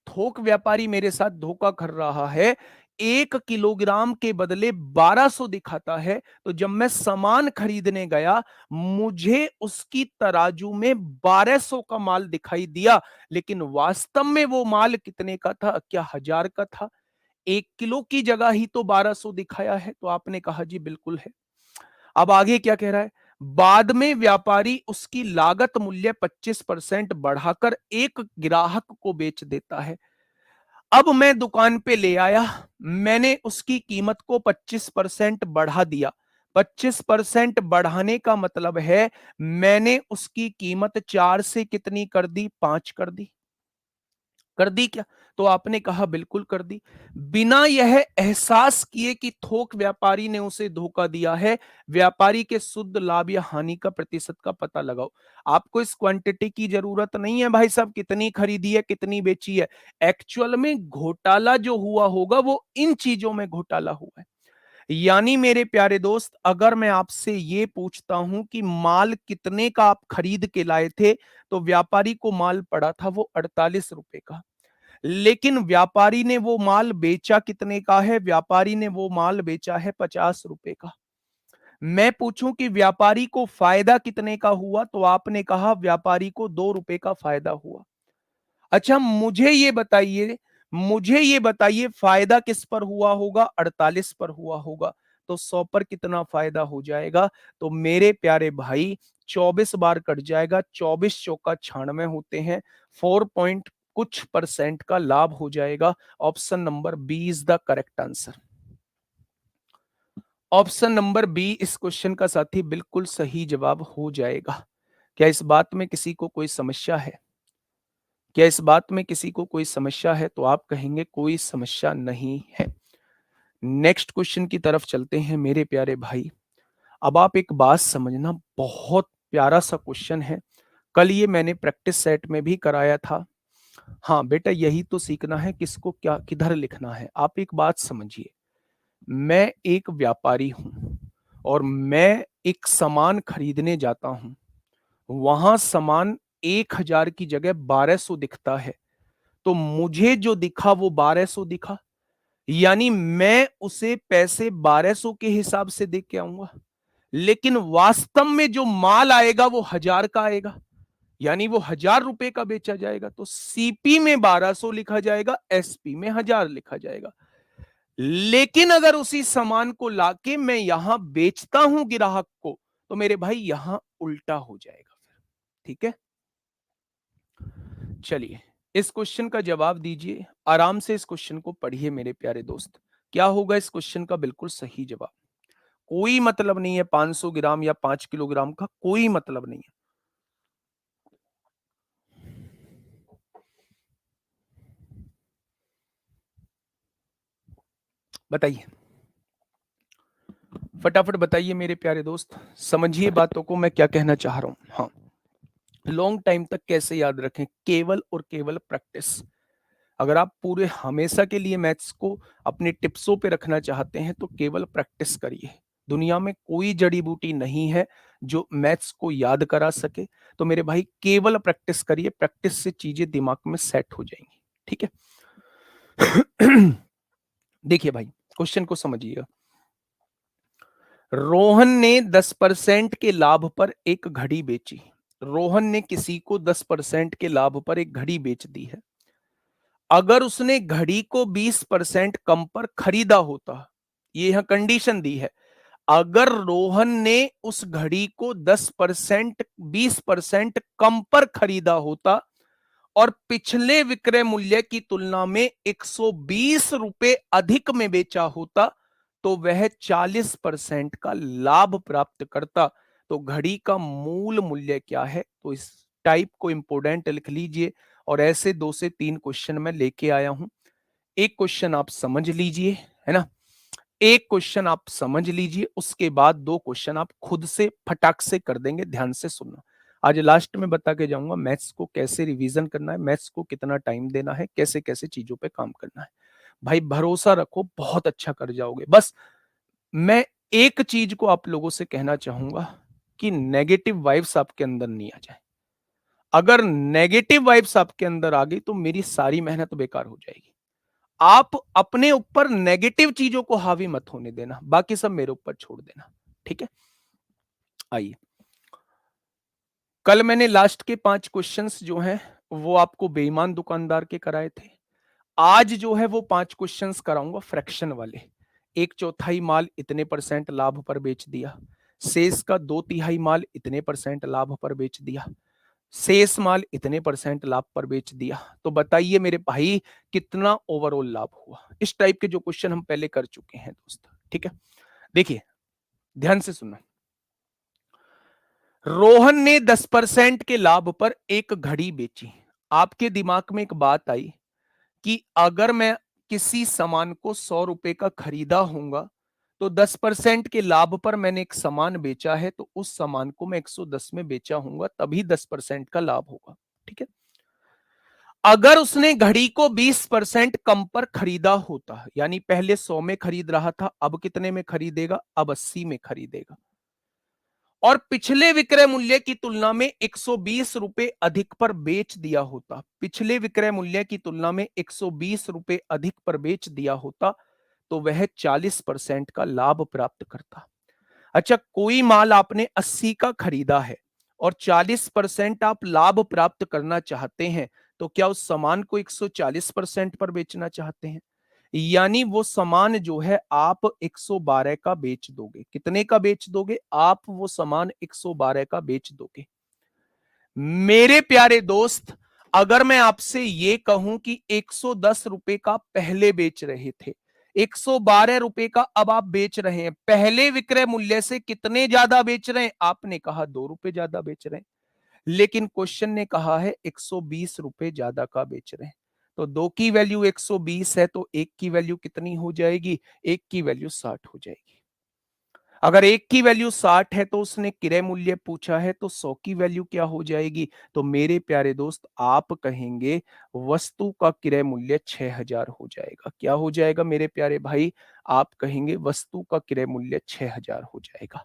थोक व्यापारी मेरे साथ धोखा कर रहा है। 1 किलोग्राम के बदले 1200 दिखाता है, तो जब मैं सामान खरीदने गया मुझे उसकी तराजू में 1200 का माल दिखाई दिया, लेकिन वास्तव में वो माल कितने का था? क्या 1000 का था? 1 किलो की जगह ही तो 1200 दिखाया है। तो आपने कहा जी बिल्कुल है। अब आगे क्या कह रहा है? बाद में व्यापारी उसकी लागत मूल्य 25% बढ़ाकर एक ग्राहक को बेच देता है। अब मैं दुकान पे ले आया, मैंने उसकी कीमत को 25% बढ़ा दिया। 25% बढ़ाने का मतलब है मैंने उसकी कीमत 4 से कितनी कर दी? 5 कर दी। कर दी क्या? तो आपने कहा बिल्कुल कर दी। बिना यह एहसास किए कि थोक व्यापारी ने उसे धोखा दिया है, व्यापारी के शुद्ध लाभ या हानि का प्रतिशत का पता लगाओ। आपको इस क्वांटिटी की जरूरत नहीं है भाई साहब, कितनी खरीदी है, कितनी बेची है। एक्चुअल में घोटाला जो हुआ होगा वो इन चीजों में घोटाला हुआ है। यानी मेरे प्यारे दोस्त, अगर मैं आपसे ये पूछता हूं कि माल कितने का आप खरीद के लाए थे, तो व्यापारी को माल पड़ा था वो 48 रुपए का। लेकिन व्यापारी ने वो माल बेचा कितने का है? व्यापारी ने वो माल बेचा है 50 रुपए का। मैं पूछूं कि व्यापारी को फायदा कितने का हुआ, तो आपने कहा व्यापारी को 2 रुपए का फायदा हुआ। अच्छा, मुझे ये बताइए फायदा किस पर हुआ होगा? 48 पर हुआ होगा। तो 100 पर कितना फायदा हो जाएगा? तो मेरे प्यारे भाई 24 बार कट जाएगा, 24 चौका 96 होते हैं, 4 पॉइंट कुछ परसेंट का लाभ हो जाएगा। Option number B is the correct answer. Option number B इस क्वेश्चन का साथी बिल्कुल सही जवाब हो जाएगा। क्या इस बात में किसी को कोई समस्या है? क्या इस बात में किसी को कोई समस्या है? तो आप कहेंगे कोई समस्या नहीं है। नेक्स्ट क्वेश्चन की तरफ चलते हैं मेरे प्यारे भाई। अब आप एक बात समझना, बहुत प्यारा सा क्वेश्चन है। कल ये मैंने प्रैक्टिस सेट में भी कराया था। हाँ बेटा, यही तो सीखना है किसको क्या किधर लिखना है। आप एक बात समझिए, मैं एक व्यापारी हूं और मैं एक सामान खरीदने जाता हूं। वहां सामान 1000 की जगह 1200 दिखता है। तो मुझे जो दिखा वो 1200 दिखा, यानी मैं उसे पैसे 1200 के हिसाब से दे के आऊंगा। लेकिन वास्तव में जो माल आएगा वो 1000 का आएगा, यानी वो 1000 रुपए का बेचा जाएगा। तो सीपी में 1200 लिखा जाएगा, एसपी में 1000 लिखा जाएगा। लेकिन अगर उसी सामान को लाके मैं यहां बेचता हूं ग्राहक को, तो मेरे भाई यहां उल्टा हो जाएगा फिर। ठीक है, चलिए इस क्वेश्चन का जवाब दीजिए। आराम से इस क्वेश्चन को पढ़िए मेरे प्यारे दोस्त। क्या होगा इस क्वेश्चन का बिल्कुल सही जवाब? कोई मतलब नहीं है 500 ग्राम या 5 किलोग्राम का, कोई मतलब नहीं है। बताइए, फटाफट बताइए मेरे प्यारे दोस्त, समझिए बातों को मैं क्या कहना चाह रहा हूं। हाँ, लॉन्ग टाइम तक कैसे याद रखें? केवल और केवल प्रैक्टिस। अगर आप पूरे हमेशा के लिए मैथ्स को अपने टिप्सों पे रखना चाहते हैं तो केवल प्रैक्टिस करिए। दुनिया में कोई जड़ी बूटी नहीं है जो मैथ्स को याद करा सके। तो मेरे भाई केवल प्रैक्टिस करिए, प्रैक्टिस से चीजें दिमाग में सेट हो जाएंगी। ठीक है। देखिए भाई, क्वेश्चन को समझिएगा। रोहन ने 10% के लाभ पर एक घड़ी बेची। रोहन ने किसी को 10% के लाभ पर एक घड़ी बेच दी है। अगर उसने घड़ी को 20% कम पर खरीदा होता, ये यहां कंडीशन दी है, अगर रोहन ने उस घड़ी को 10% 20% कम पर खरीदा होता और पिछले विक्रय मूल्य की तुलना में 120 रुपए अधिक में बेचा होता, तो वह 40% का लाभ प्राप्त करता। तो घड़ी का मूल मूल्य क्या है? तो इस टाइप को इंपोर्टेंट लिख लीजिए। और ऐसे 2 से 3 क्वेश्चन मैं लेके आया हूं। एक क्वेश्चन आप समझ लीजिए, है ना? एक क्वेश्चन आप समझ लीजिए, उसके बाद 2 क्वेश्चन आप खुद से फटाक से कर देंगे। ध्यान से सुनना। आज लास्ट में बता के जाऊंगा मैथ्स को कैसे रिवीजन करना है, मैथ्स को कितना टाइम देना है, कैसे कैसे चीजों पे काम करना है। भाई भरोसा रखो, बहुत अच्छा कर जाओगे। बस मैं एक चीज को आप लोगों से कहना चाहूंगा कि नेगेटिव वाइब्स आपके अंदर नहीं आ जाए। अगर नेगेटिव वाइब्स आपके अंदर आ गई तो मेरी सारी मेहनत बेकार हो जाएगी। आप अपने ऊपर नेगेटिव चीजों को हावी मत होने देना, बाकी सब मेरे ऊपर छोड़ देना। ठीक है, आइए। कल मैंने लास्ट के 5 क्वेश्चंस जो हैं वो आपको बेईमान दुकानदार के कराए थे। आज जो है वो 5 क्वेश्चंस कराऊंगा फ्रैक्शन वाले। 1/4 माल इतने परसेंट लाभ पर बेच दिया, शेष का 2/3 माल इतने परसेंट लाभ पर बेच दिया, शेष माल इतने परसेंट लाभ पर बेच दिया। तो बताइए मेरे भाई कितना ओवरऑल लाभ हुआ? इस टाइप के जो क्वेश्चन हम पहले कर चुके हैं दोस्त। ठीक है, देखिए ध्यान से सुनना। रोहन ने 10% के लाभ पर एक घड़ी बेची। आपके दिमाग में एक बात आई कि अगर मैं किसी सामान को 100 रुपए का खरीदा होऊंगा, तो 10% के लाभ पर मैंने एक सामान बेचा है, तो उस सामान को मैं 110 में बेचा होऊंगा, तभी 10% का लाभ होगा। ठीक है। अगर उसने घड़ी को 20% कम पर खरीदा होता, यानी पहले 100 में खरीद रहा था, अब कितने में खरीदेगा, अब 80 में खरीदेगा, और पिछले विक्रय मूल्य की तुलना में 120 रुपए अधिक पर बेच दिया होता, पिछले विक्रय मूल्य की तुलना में 120 रुपए अधिक पर बेच दिया होता, तो वह 40% का लाभ प्राप्त करता। अच्छा, कोई माल आपने 80 का खरीदा है और 40% आप लाभ प्राप्त करना चाहते हैं, तो क्या उस सामान को 140% पर बेचना चाहते हैं? यानी वो सामान जो है आप 112 का बेच दोगे। कितने का बेच दोगे? आप वो सामान 112 का बेच दोगे। मेरे प्यारे दोस्त, अगर मैं आपसे ये कहूं कि 110 रुपए का पहले बेच रहे थे, 112 रुपए का अब आप बेच रहे हैं, पहले विक्रय मूल्य से कितने ज्यादा बेच रहे हैं? आपने कहा 2 रुपए ज्यादा बेच रहे हैं, लेकिन क्वेश्चन ने कहा है 120 रुपए ज्यादा का बेच रहे हैं। तो दो की वैल्यू 120 है, तो एक की वैल्यू कितनी हो जाएगी? एक की वैल्यू 60 हो जाएगी। अगर एक की वैल्यू 60 है तो उसने क्रय मूल्य पूछा है, तो 100 की वैल्यू क्या हो जाएगी? तो मेरे प्यारे दोस्त, आप कहेंगे वस्तु का क्रय मूल्य 6000 हो जाएगा। क्या हो जाएगा मेरे प्यारे भाई? आप कहेंगे वस्तु का क्रय मूल्य 6000 हो जाएगा।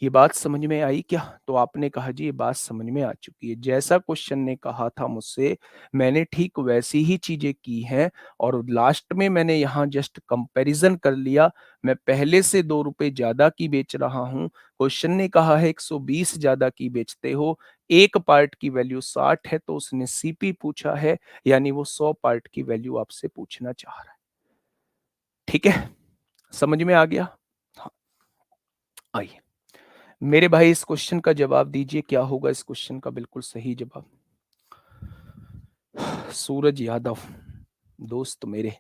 ये बात समझ में आई क्या? तो आपने कहा जी ये बात समझ में आ चुकी है। जैसा क्वेश्चन ने कहा था मुझसे, मैंने ठीक वैसी ही चीजें की हैं, और लास्ट में मैंने यहाँ जस्ट कंपैरिजन कर लिया। मैं पहले से 2 रुपए ज्यादा की बेच रहा हूँ। क्वेश्चन ने कहा है 120 ज्यादा की बेचते हो, एक पार्ट की वैल्यू 60 है, तो उसने सीपी पूछा है, यानी वो 100 पार्ट की वैल्यू आपसे पूछना चाह रहा है। ठीक है, समझ में आ गया? हाँ, आइए मेरे भाई इस क्वेश्चन का जवाब दीजिए, क्या होगा इस क्वेश्चन का बिल्कुल सही जवाब? सूरज यादव, दोस्त मेरे,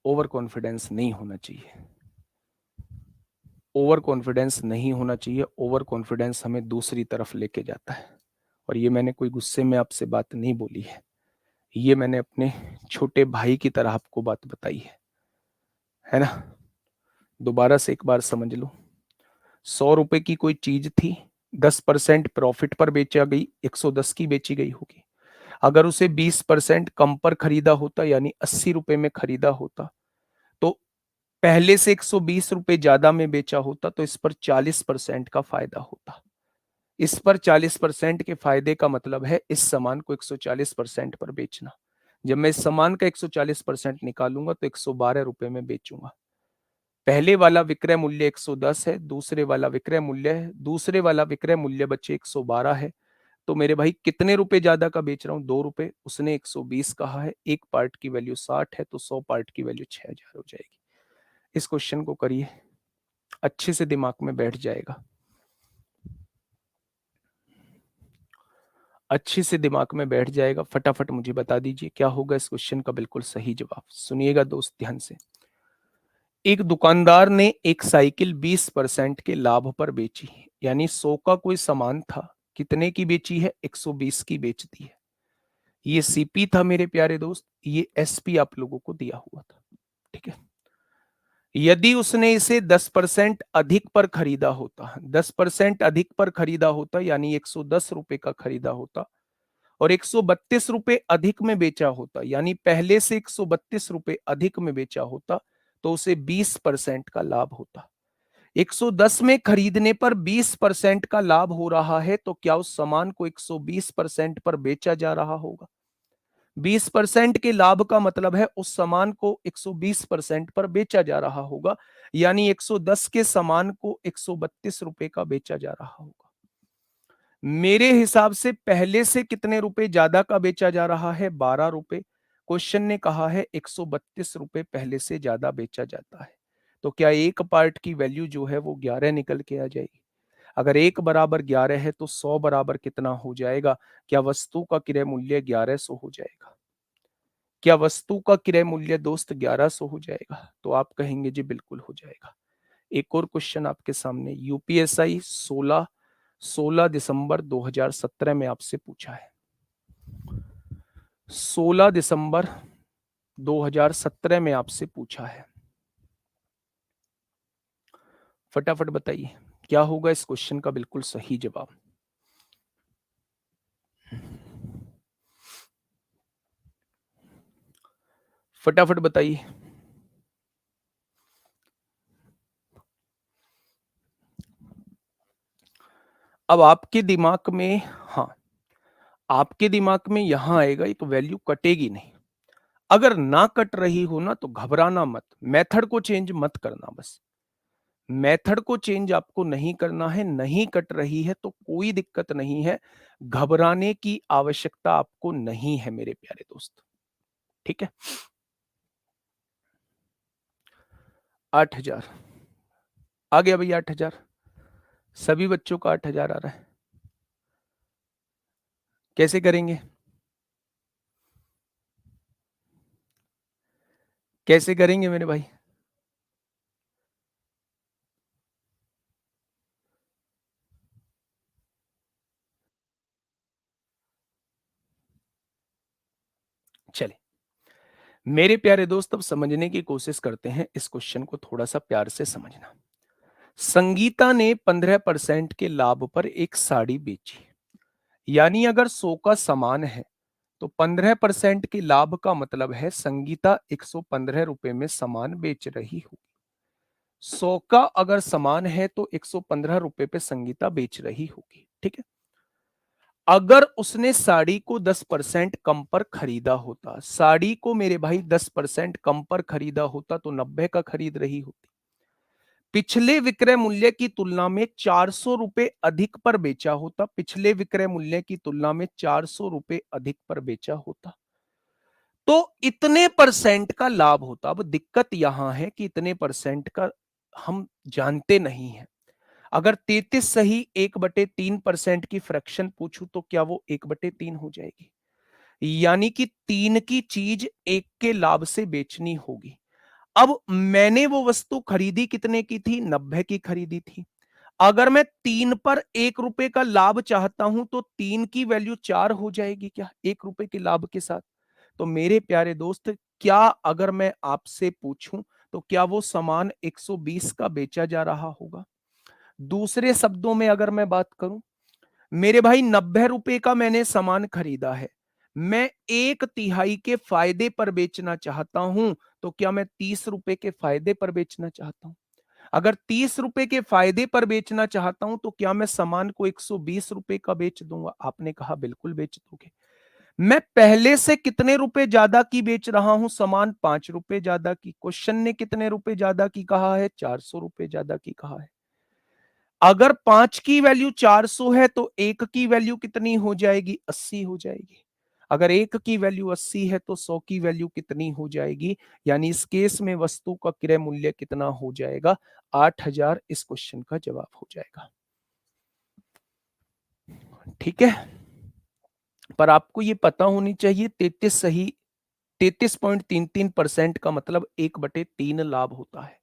ओवर कॉन्फिडेंस नहीं होना चाहिए। ओवर कॉन्फिडेंस नहीं होना चाहिए। ओवर कॉन्फिडेंस हमें दूसरी तरफ लेके जाता है, और ये मैंने कोई गुस्से में आपसे बात नहीं बोली है, ये मैंने अपने छोटे भाई की तरह आपको बात बताई है ना? दोबारा से एक बार समझ लो। 100 रुपए की कोई चीज थी, 10% प्रॉफिट पर बेचा गई, 110 की बेची गई होगी। अगर उसे 20% कम पर खरीदा होता, यानी 80 रुपए में खरीदा होता, तो पहले से 120 रुपए ज्यादा में बेचा होता, तो इस पर 40% का फायदा होता। इस पर 40% के फायदे का मतलब है इस सामान को 140% पर बेचना। जब मैं इस सामान का 140% निकालूंगा तो 112 रुपए में बेचूंगा। पहले वाला विक्रय मूल्य 110 है, दूसरे वाला विक्रय मूल्य बच्चे 112 है। तो मेरे भाई कितने रुपए ज्यादा का बेच रहा हूँ? 2 रुपए। उसने 120 कहा है, एक पार्ट की वैल्यू 60 है, तो 100 पार्ट की वैल्यू 6000 हो जाएगी। इस क्वेश्चन को करिए, अच्छे से दिमाग में बैठ जाएगा, अच्छे से दिमाग में बैठ जाएगा। फटाफट मुझे बता दीजिए क्या होगा इस क्वेश्चन का बिल्कुल सही जवाब। सुनिएगा दोस्त ध्यान से। एक दुकानदार ने एक साइकिल 20% के लाभ पर बेची, यानी 100 का कोई सामान था, कितने की बेची है? 120 की बेच दी है। ये सीपी था मेरे प्यारे दोस्त, ये एसपी आप लोगों को दिया हुआ था। ठीक है। यदि उसने इसे 10% अधिक पर खरीदा होता, 10% अधिक पर खरीदा होता, यानी 110 रुपए का खरीदा होता, और 132 रुपए अधिक में बेचा होता, यानी पहले से 132 रुपए अधिक में बेचा होता, तो उसे 20% का लाभ होता। 110 में खरीदने पर 20% का लाभ हो रहा है, तो क्या उस सामान को 120% पर बेचा जा रहा होगा? 20% के लाभ का मतलब है उस सामान को 120% पर बेचा जा रहा होगा, यानी 110 के सामान को 132 रुपए का बेचा जा रहा होगा। मेरे हिसाब से पहले से कितने रुपए ज्यादा का बेचा जा रहा है? 12 रुपए। क्वेश्चन ने कहा है 132 रुपए पहले से ज्यादा बेचा जाता है, तो क्या एक पार्ट की वैल्यू जो है वो 11 निकल के आ जाएगी? अगर एक बराबर 11 है तो 100 बराबर कितना हो जाएगा? क्या वस्तु का क्रय मूल्य 1100 हो जाएगा? क्या वस्तु का क्रय मूल्य दोस्त 1100 हो जाएगा? तो आप कहेंगे जी बिल्कुल हो जाएगा। एक और क्वेश्चन आपके सामने, यूपीएसआई 16 दिसंबर 2017 में आपसे पूछा है। 16 दिसंबर 2017 में आपसे पूछा है। फटाफट बताइए क्या होगा इस क्वेश्चन का बिल्कुल सही जवाब। फटाफट बताइए। अब आपके दिमाग में, हाँ, आपके दिमाग में यहां आएगा एक वैल्यू कटेगी नहीं। अगर ना कट रही हो ना तो घबराना मत, मेथड को चेंज मत करना बस। मेथड को चेंज आपको नहीं करना है, नहीं कट रही है तो कोई दिक्कत नहीं है, घबराने की आवश्यकता आपको नहीं है मेरे प्यारे दोस्त। ठीक है। 8,000 आ गया भैया, 8,000 सभी बच्चों का 8,000 आ रहा है। कैसे करेंगे, कैसे करेंगे मेरे भाई? चलिए मेरे प्यारे दोस्त, अब समझने की कोशिश करते हैं, इस क्वेश्चन को थोड़ा सा प्यार से समझना। संगीता ने 15% के लाभ पर एक साड़ी बेची, यानी अगर 100 का सामान है तो 15% के लाभ का मतलब है संगीता 115 रुपए में सामान बेच रही हो। 100 का अगर सामान है तो 115 रुपए पे संगीता बेच रही होगी। ठीक है। अगर उसने साड़ी को 10% कम पर खरीदा होता, साड़ी को मेरे भाई 10% कम पर खरीदा होता तो 90 का खरीद रही होती। पिछले विक्रय मूल्य की तुलना में 400 रुपए अधिक पर बेचा होता, पिछले विक्रय मूल्य की तुलना में 400 रुपए अधिक पर बेचा होता तो इतने परसेंट का लाभ होता। अब दिक्कत यहां है कि इतने परसेंट का हम जानते नहीं है। अगर 33 सही 1/3% की फ्रैक्शन पूछूं तो क्या वो 1/3 हो जाएगी? यानी कि 3 की चीज 1 के लाभ से बेचनी होगी। अब मैंने वो वस्तु खरीदी कितने की थी? 90 की खरीदी थी। अगर मैं 3 पर 1 रुपए का लाभ चाहता हूं तो 3 की वैल्यू 4 हो जाएगी क्या 1 रुपए के लाभ के साथ? तो मेरे प्यारे दोस्त, क्या अगर मैं आपसे पूछूं तो क्या वो सामान 120 का बेचा जा रहा होगा? दूसरे शब्दों में अगर मैं बात करूं, मेरे भाई 90 रुपए का मैंने सामान खरीदा है, मैं 1/3 के फायदे पर बेचना चाहता हूं तो क्या मैं 30 रुपए के फायदे पर बेचना चाहता हूं? अगर 30 रुपए के फायदे पर बेचना चाहता हूं तो क्या मैं सामान को 120 रुपए का बेच दूंगा? आपने कहा बिल्कुल बेच दोगे। मैं पहले से कितने रुपए ज्यादा की बेच रहा हूं सामान? 5 रुपए ज्यादा की। क्वेश्चन ने कितने रुपए ज्यादा की कहा है? 400 रुपए ज्यादा की कहा है। अगर 5 की वैल्यू 400 है तो 1 की वैल्यू कितनी हो जाएगी? 80 हो जाएगी। अगर 1 की वैल्यू 80 है तो 100 की वैल्यू कितनी हो जाएगी? यानी इस केस में वस्तु का क्रय मूल्य कितना हो जाएगा? 8,000 इस क्वेश्चन का जवाब हो जाएगा। ठीक है। पर आपको ये पता होनी चाहिए 33 सही 33.33% का मतलब 1/3 लाभ होता है।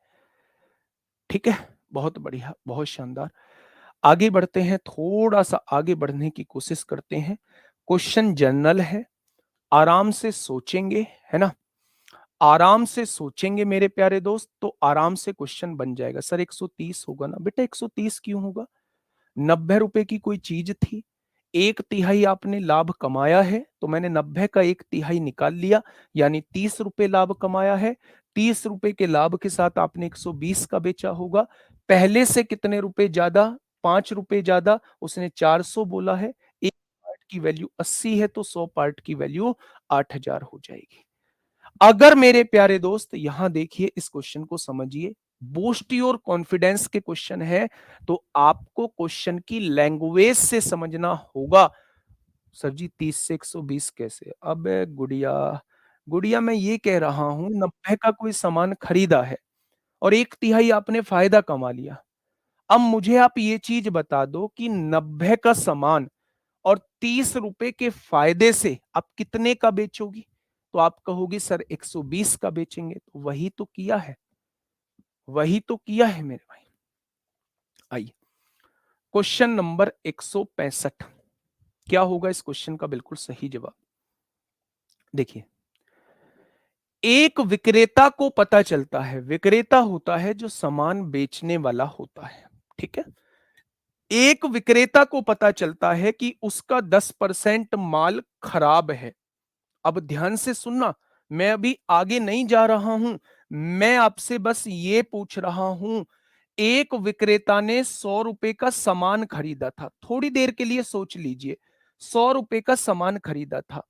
ठीक है। बहुत बढ़िया, बहुत शानदार। आगे बढ़ते हैं, थोड़ा सा आगे बढ़ने की कोशिश करते हैं। क्वेश्चन जनरल है, आराम से सोचेंगे, है ना? आराम से सोचेंगे मेरे प्यारे दोस्त तो आराम से क्वेश्चन बन जाएगा। सर 130 होगा ना? बेटा 130 क्यों होगा? 90 रुपए की कोई चीज थी, 1/3 आपने लाभ कमाया है तो मैंने 90 का 1/3 निकाल लिया, यानी 30 रुपए लाभ कमाया है। 30 रुपए के लाभ के साथ आपने 120 का बेचा होगा। पहले से कितने रुपए ज्यादा? 5 रुपए ज्यादा, उसने 400 बोला है। एक पार्ट की वैल्यू 80 है तो 100 पार्ट की वैल्यू 8,000 हो जाएगी। अगर मेरे प्यारे दोस्त यहां देखिए, इस क्वेश्चन को समझिए, बूस्ट योर कॉन्फिडेंस के क्वेश्चन है तो आपको क्वेश्चन की लैंग्वेज से समझना होगा। सर जी 30 से 120 कैसे? अब गुड़िया, गुड़िया मैं ये कह रहा हूं 90 का कोई सामान खरीदा है और 1/3 आपने फायदा कमा लिया। अब मुझे आप ये चीज बता दो कि 90 का सामान और 30 रुपए के फायदे से आप कितने का बेचोगी? तो आप कहोगी सर 120 का बेचेंगे। तो वही तो किया है, वही तो किया है मेरे भाई। आइए क्वेश्चन नंबर 165, क्या होगा इस क्वेश्चन का बिल्कुल सही जवाब? देखिए, एक विक्रेता को पता चलता है, विक्रेता होता है जो सामान बेचने वाला होता है, ठीक है? एक विक्रेता को पता चलता है कि उसका 10% माल खराब है। अब ध्यान से सुनना, मैं अभी आगे नहीं जा रहा हूं, मैं आपसे बस ये पूछ रहा हूं। एक विक्रेता ने 100 रुपए का सामान खरीदा था, थोड़ी देर के लिए सोच लीजिए। 100 रुपए का सामान खरीदा था,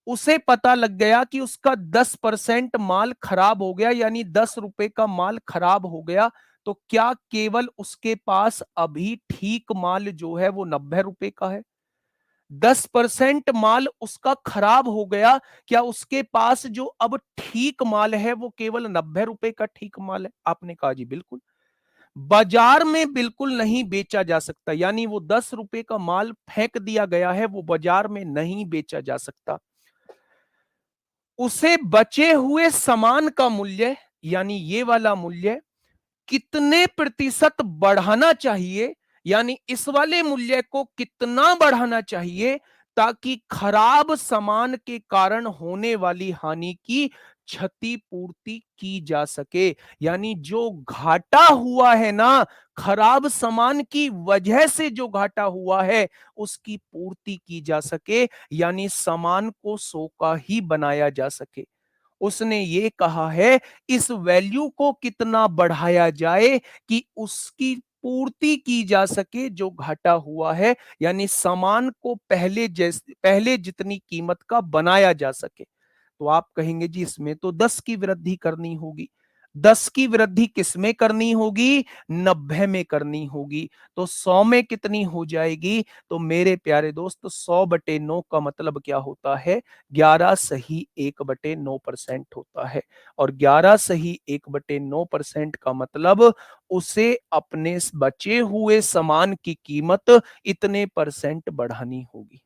उसे पता लग गया कि उसका 10% माल खराब हो गया, यानी 10 रुपए का माल खराब हो गया। तो क्या केवल उसके पास अभी ठीक माल जो है वो 90 रुपए का है? 10% माल उसका खराब हो गया, क्या उसके पास जो अब ठीक माल है वो केवल 90 रुपए का ठीक माल है? आपने कहा जी बिल्कुल। बाजार में बिल्कुल नहीं बेचा जा सकता, यानी वो 10 रुपए का माल फेंक दिया गया है, वो बाजार में नहीं बेचा जा सकता। उसे बचे हुए सामान का मूल्य, यानी ये वाला मूल्य, कितने प्रतिशत बढ़ाना चाहिए, यानी इस वाले मूल्य को कितना बढ़ाना चाहिए ताकि खराब सामान के कारण होने वाली हानि की क्षतिपूर्ति की जा सके। यानी जो घाटा हुआ है ना, खराब सामान की वजह से जो घाटा हुआ है उसकी पूर्ति की जा सके, यानी सामान को 100 का ही बनाया जा सके। उसने ये कहा है इस वैल्यू को कितना बढ़ाया जाए कि उसकी पूर्ति की जा सके जो घाटा हुआ है, यानी सामान को पहले जितनी कीमत का बनाया जा सके। तो आप कहेंगे जी इसमें तो 10 की वृद्धि करनी होगी। 10 की वृद्धि किसमें करनी होगी? 90 में करनी होगी। तो 100 में कितनी हो जाएगी? तो मेरे प्यारे दोस्त 100/9 का मतलब क्या होता है? 11 सही 1/9% होता है। और 11 सही 1/9% का मतलब उसे अपने बचे हुए सामान की कीमत इतने परसेंट बढ़ानी होगी।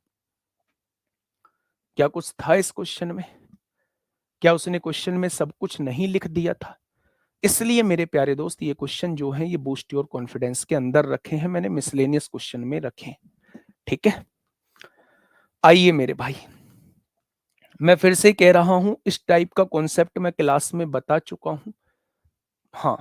क्या कुछ था इस क्वेश्चन में? क्या उसने क्वेश्चन में सब कुछ नहीं लिख दिया था? इसलिए मेरे प्यारे दोस्त ये क्वेश्चन जो है ये बूस्ट योर कॉन्फिडेंस के अंदर रखे हैं, मैंने मिसलेनियस क्वेश्चन में रखे हैं। ठीक है, आइए मेरे भाई, मैं फिर से कह रहा हूं इस टाइप का कॉन्सेप्ट मैं क्लास में बता चुका हूं। हाँ,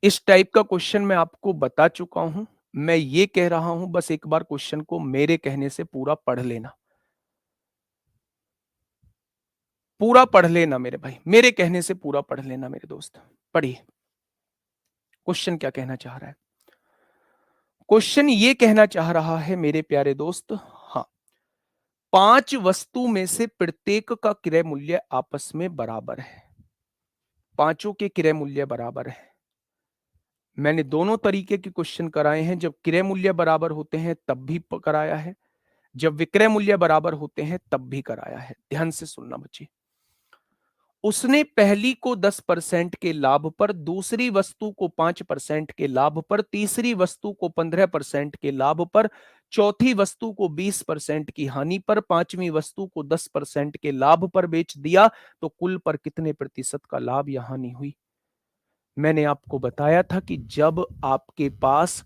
इस टाइप का क्वेश्चन मैं आपको बता चुका हूं। मैं ये कह रहा हूं बस एक बार क्वेश्चन को मेरे कहने से पूरा पढ़ लेना, पूरा पढ़ लेना मेरे भाई, मेरे कहने से पूरा पढ़ लेना मेरे दोस्त। पढ़िए, क्वेश्चन क्या कहना चाह रहा है? क्वेश्चन ये कहना चाह रहा है मेरे प्यारे दोस्त, हाँ, 5 वस्तु में से प्रत्येक का क्रय मूल्य आपस में बराबर है। पांचों के क्रय मूल्य बराबर है। मैंने दोनों तरीके के क्वेश्चन कराए हैं, जब क्रय मूल्य बराबर होते हैं तब भी कराया है, जब विक्रय मूल्य बराबर होते हैं तब भी कराया है। ध्यान से सुनना बच्चे। उसने पहली को 10% के लाभ पर, दूसरी वस्तु को 5% के लाभ पर, तीसरी वस्तु को 15% के लाभ पर, चौथी वस्तु को 20% की हानि पर, पांचवी वस्तु को 10% के लाभ पर बेच दिया। तो कुल पर कितने प्रतिशत का लाभ या हानि हुई? मैंने आपको बताया था कि जब आपके पास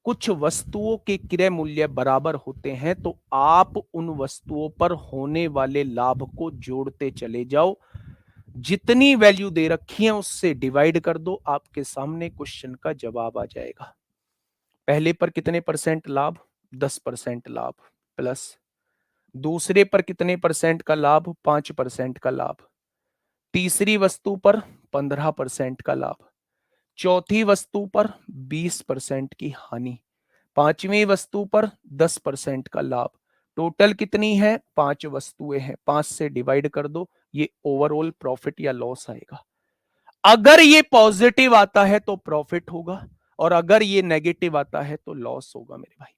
कुछ वस्तुओं के क्रय मूल्य बराबर होते हैं तो आप उन वस्तुओं पर होने वाले लाभ को जोड़ते चले जाओ, जितनी वैल्यू दे रखी है उससे डिवाइड कर दो, आपके सामने क्वेश्चन का जवाब आ जाएगा। पहले पर कितने परसेंट लाभ? 10% लाभ, प्लस दूसरे पर कितने परसेंट का लाभ? 5% का लाभ, तीसरी वस्तु पर 15% का लाभ, चौथी वस्तु पर 20% की हानि, पांचवी वस्तु पर 10% का लाभ। टोटल कितनी है? 5 वस्तुएं हैं, 5 से डिवाइड कर दो, ये ओवरऑल प्रॉफिट या लॉस आएगा। अगर ये पॉजिटिव आता है तो प्रॉफिट होगा, और अगर ये नेगेटिव आता है तो लॉस होगा मेरे भाई।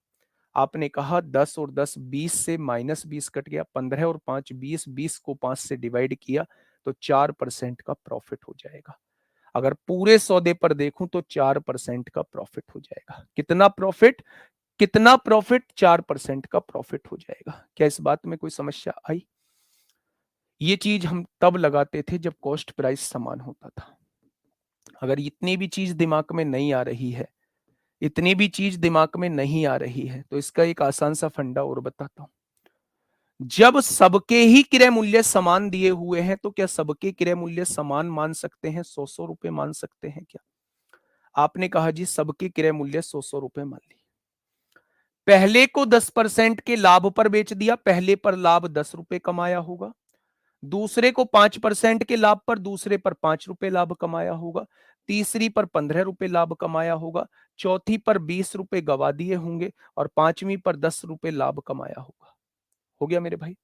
आपने कहा 10 और 10 20 से -20 कट गया, 15 और 5 20, 20 को 5 से डिवाइड किया तो 4% का प्रॉफिट हो जाएगा। अगर पूरे सौदे पर देखूं तो 4% का प्रॉफिट हो जाएगा। कितना प्रॉफिट? कितना प्रॉफिट? 4% का प्रॉफिट हो जाएगा। क्या इस बात में कोई समस्या आई? ये चीज हम तब लगाते थे जब कॉस्ट प्राइस समान होता था। अगर इतनी भी चीज दिमाग में नहीं आ रही है, इतनी भी चीज दिमाग में नहीं आ रही है, तो इसका एक आसान सा फंडा और बताता हूं। जब सबके ही क्रय मूल्य समान दिए हुए हैं तो क्या सबके क्रय मूल्य समान मान सकते हैं, 100-100 रुपए मान सकते हैं क्या? आपने कहा जी सबके क्रय मूल्य 100-100 रुपए मान लिए। पहले को 10% के लाभ पर बेच दिया, पहले पर लाभ 10 रुपए कमाया होगा। दूसरे को 5% के लाभ पर दूसरे पर 5 रुपए लाभ कमाया होगा। तीसरी पर 15 रुपए लाभ कमाया होगा। चौथी पर 20 रुपए गवा दिए होंगे और पांचवी पर 10 रुपए लाभ कमाया होगा। हो गया मेरे भाई।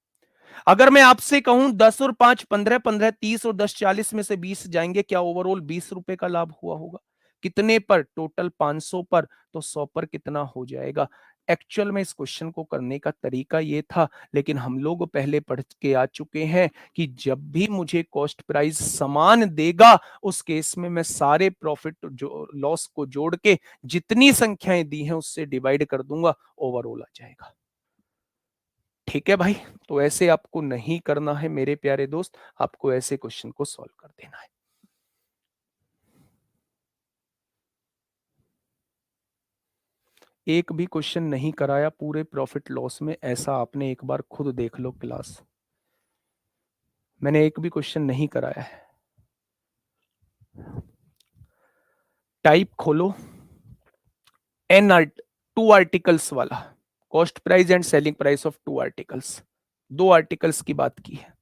अगर मैं आपसे कहूं 10 और 5 15, 15 30 और 10 40 में से 20 जाएंगे, क्या ओवरऑल 20 रुपए का लाभ हुआ होगा? कितने पर? टोटल 500 पर। तो 100 पर कितना हो जाएगा? एक्चुअल में इस क्वेश्चन को करने का तरीका ये था, लेकिन हम लोग पहले पढ़ के आ चुके हैं कि जब भी मुझे कॉस्ट प्राइस समान देगा उस केस में मैं सारे प्रॉफिट जो लॉस को जोड़ के जितनी संख्याएं दी हैं उससे डिवाइड कर दूंगा, ओवरऑल आ जाएगा। ठीक है भाई, तो ऐसे आपको नहीं करना है मेरे प्यारे दोस्त, आपको ऐसे क्वेश्चन को सॉल्व कर देना है। एक भी क्वेश्चन नहीं कराया पूरे प्रॉफिट लॉस में, ऐसा आपने एक बार खुद देख लो क्लास। मैंने एक भी क्वेश्चन नहीं कराया है। टाइप खोलो, एन आर्ट 2 आर्टिकल्स वाला, cost price and selling price of 2 articles, 2 articles की बात की है।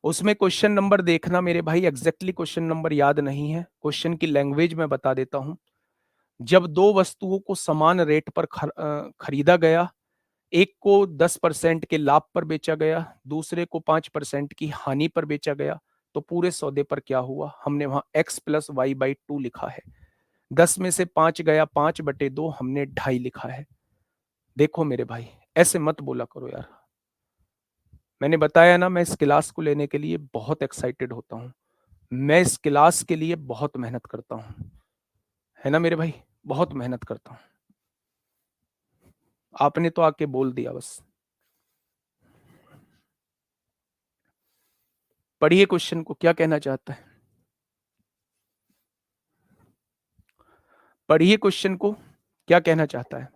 उसमें क्वेश्चन नंबर देखना मेरे भाई, एग्जैक्टली क्वेश्चन नंबर याद नहीं है, क्वेश्चन की लैंग्वेज में बता देता हूं। जब दो वस्तुओं को समान रेट पर खरीदा गया, एक को 10% के लाभ पर बेचा गया, दूसरे को 5% की हानि पर बेचा गया, तो पूरे सौदे पर क्या हुआ? हमने वहां x+y/2 लिखा है। 10 में से 5 गया, 5/2 हमने 2.5 लिखा है। देखो मेरे भाई, ऐसे मत बोला करो यार। मैंने बताया ना, मैं इस क्लास को लेने के लिए बहुत एक्साइटेड होता हूं, मैं इस क्लास के लिए बहुत मेहनत करता हूं, है ना मेरे भाई, बहुत मेहनत करता हूं। आपने तो आके बोल दिया बस। पढ़िए क्वेश्चन को, क्या कहना चाहता है? पढ़िए क्वेश्चन को, क्या कहना चाहता है?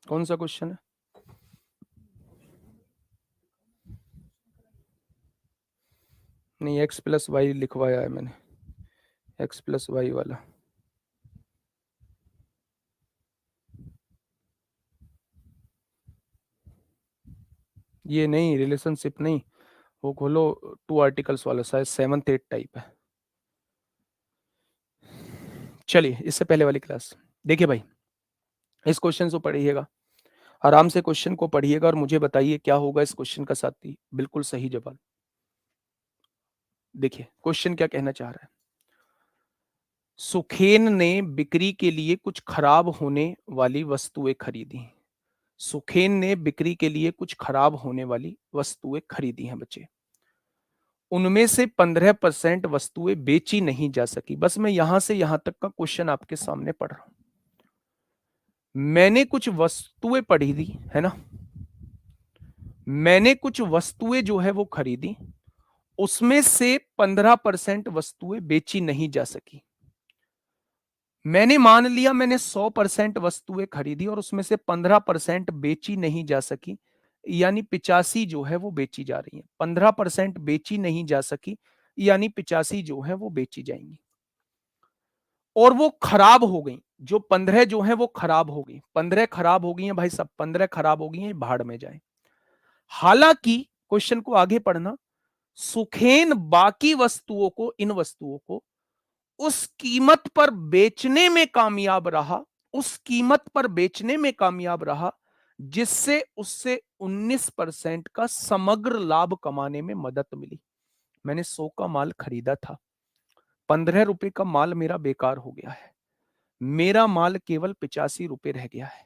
कौन सा क्वेश्चन है? नहीं, x+y लिखवाया है मैंने, x+y वाला। ये नहीं, रिलेशनशिप नहीं, वो खोलो 2 आर्टिकल्स वाला, शायद 7th 8th टाइप है। चलिए, इससे पहले वाली क्लास देखिए भाई, इस क्वेश्चन को पढ़िएगा, आराम से क्वेश्चन को पढ़िएगा और मुझे बताइए क्या होगा इस क्वेश्चन का साथी बिल्कुल सही जवाब। देखिए क्वेश्चन क्या कहना चाह रहा है। सुखेन ने बिक्री के लिए कुछ खराब होने वाली वस्तुएं खरीदी। सुखेन ने बिक्री के लिए कुछ खराब होने वाली वस्तुएं खरीदी हैं बच्चे। उनमें से 15% वस्तुएं बेची नहीं जा सकी। बस मैं यहां से यहां तक का क्वेश्चन आपके सामने पढ़ रहा हूं। मैंने कुछ वस्तुएं पढ़ी थी, है ना, मैंने कुछ वस्तुएं जो है वो खरीदी, उसमें से 15% वस्तुएं बेची नहीं जा सकी। मैंने मान लिया मैंने 100% वस्तुएं खरीदी और उसमें से 15% बेची नहीं जा सकी, यानी 85 जो है वो बेची जा रही है। 15% बेची नहीं जा सकी, यानी 85 जो है वो बेची जाएंगी और वो खराब हो गई। जो 15 जो है वो खराब हो गई, 15 खराब हो गई हैं भाई सब, 15 खराब हो गई हैं, भाड़ में जाए। हालांकि क्वेश्चन को आगे पढ़ना, सुखेन बाकी वस्तुओं को, इन वस्तुओं को उस कीमत पर बेचने में कामयाब रहा, उस कीमत पर बेचने में कामयाब रहा जिससे उससे 19% का समग्र लाभ कमाने में मदद मिली। मैंने 100 का माल खरीदा था, 15 रुपए का माल मेरा बेकार हो गया है, मेरा माल केवल 85 रुपए रह गया है।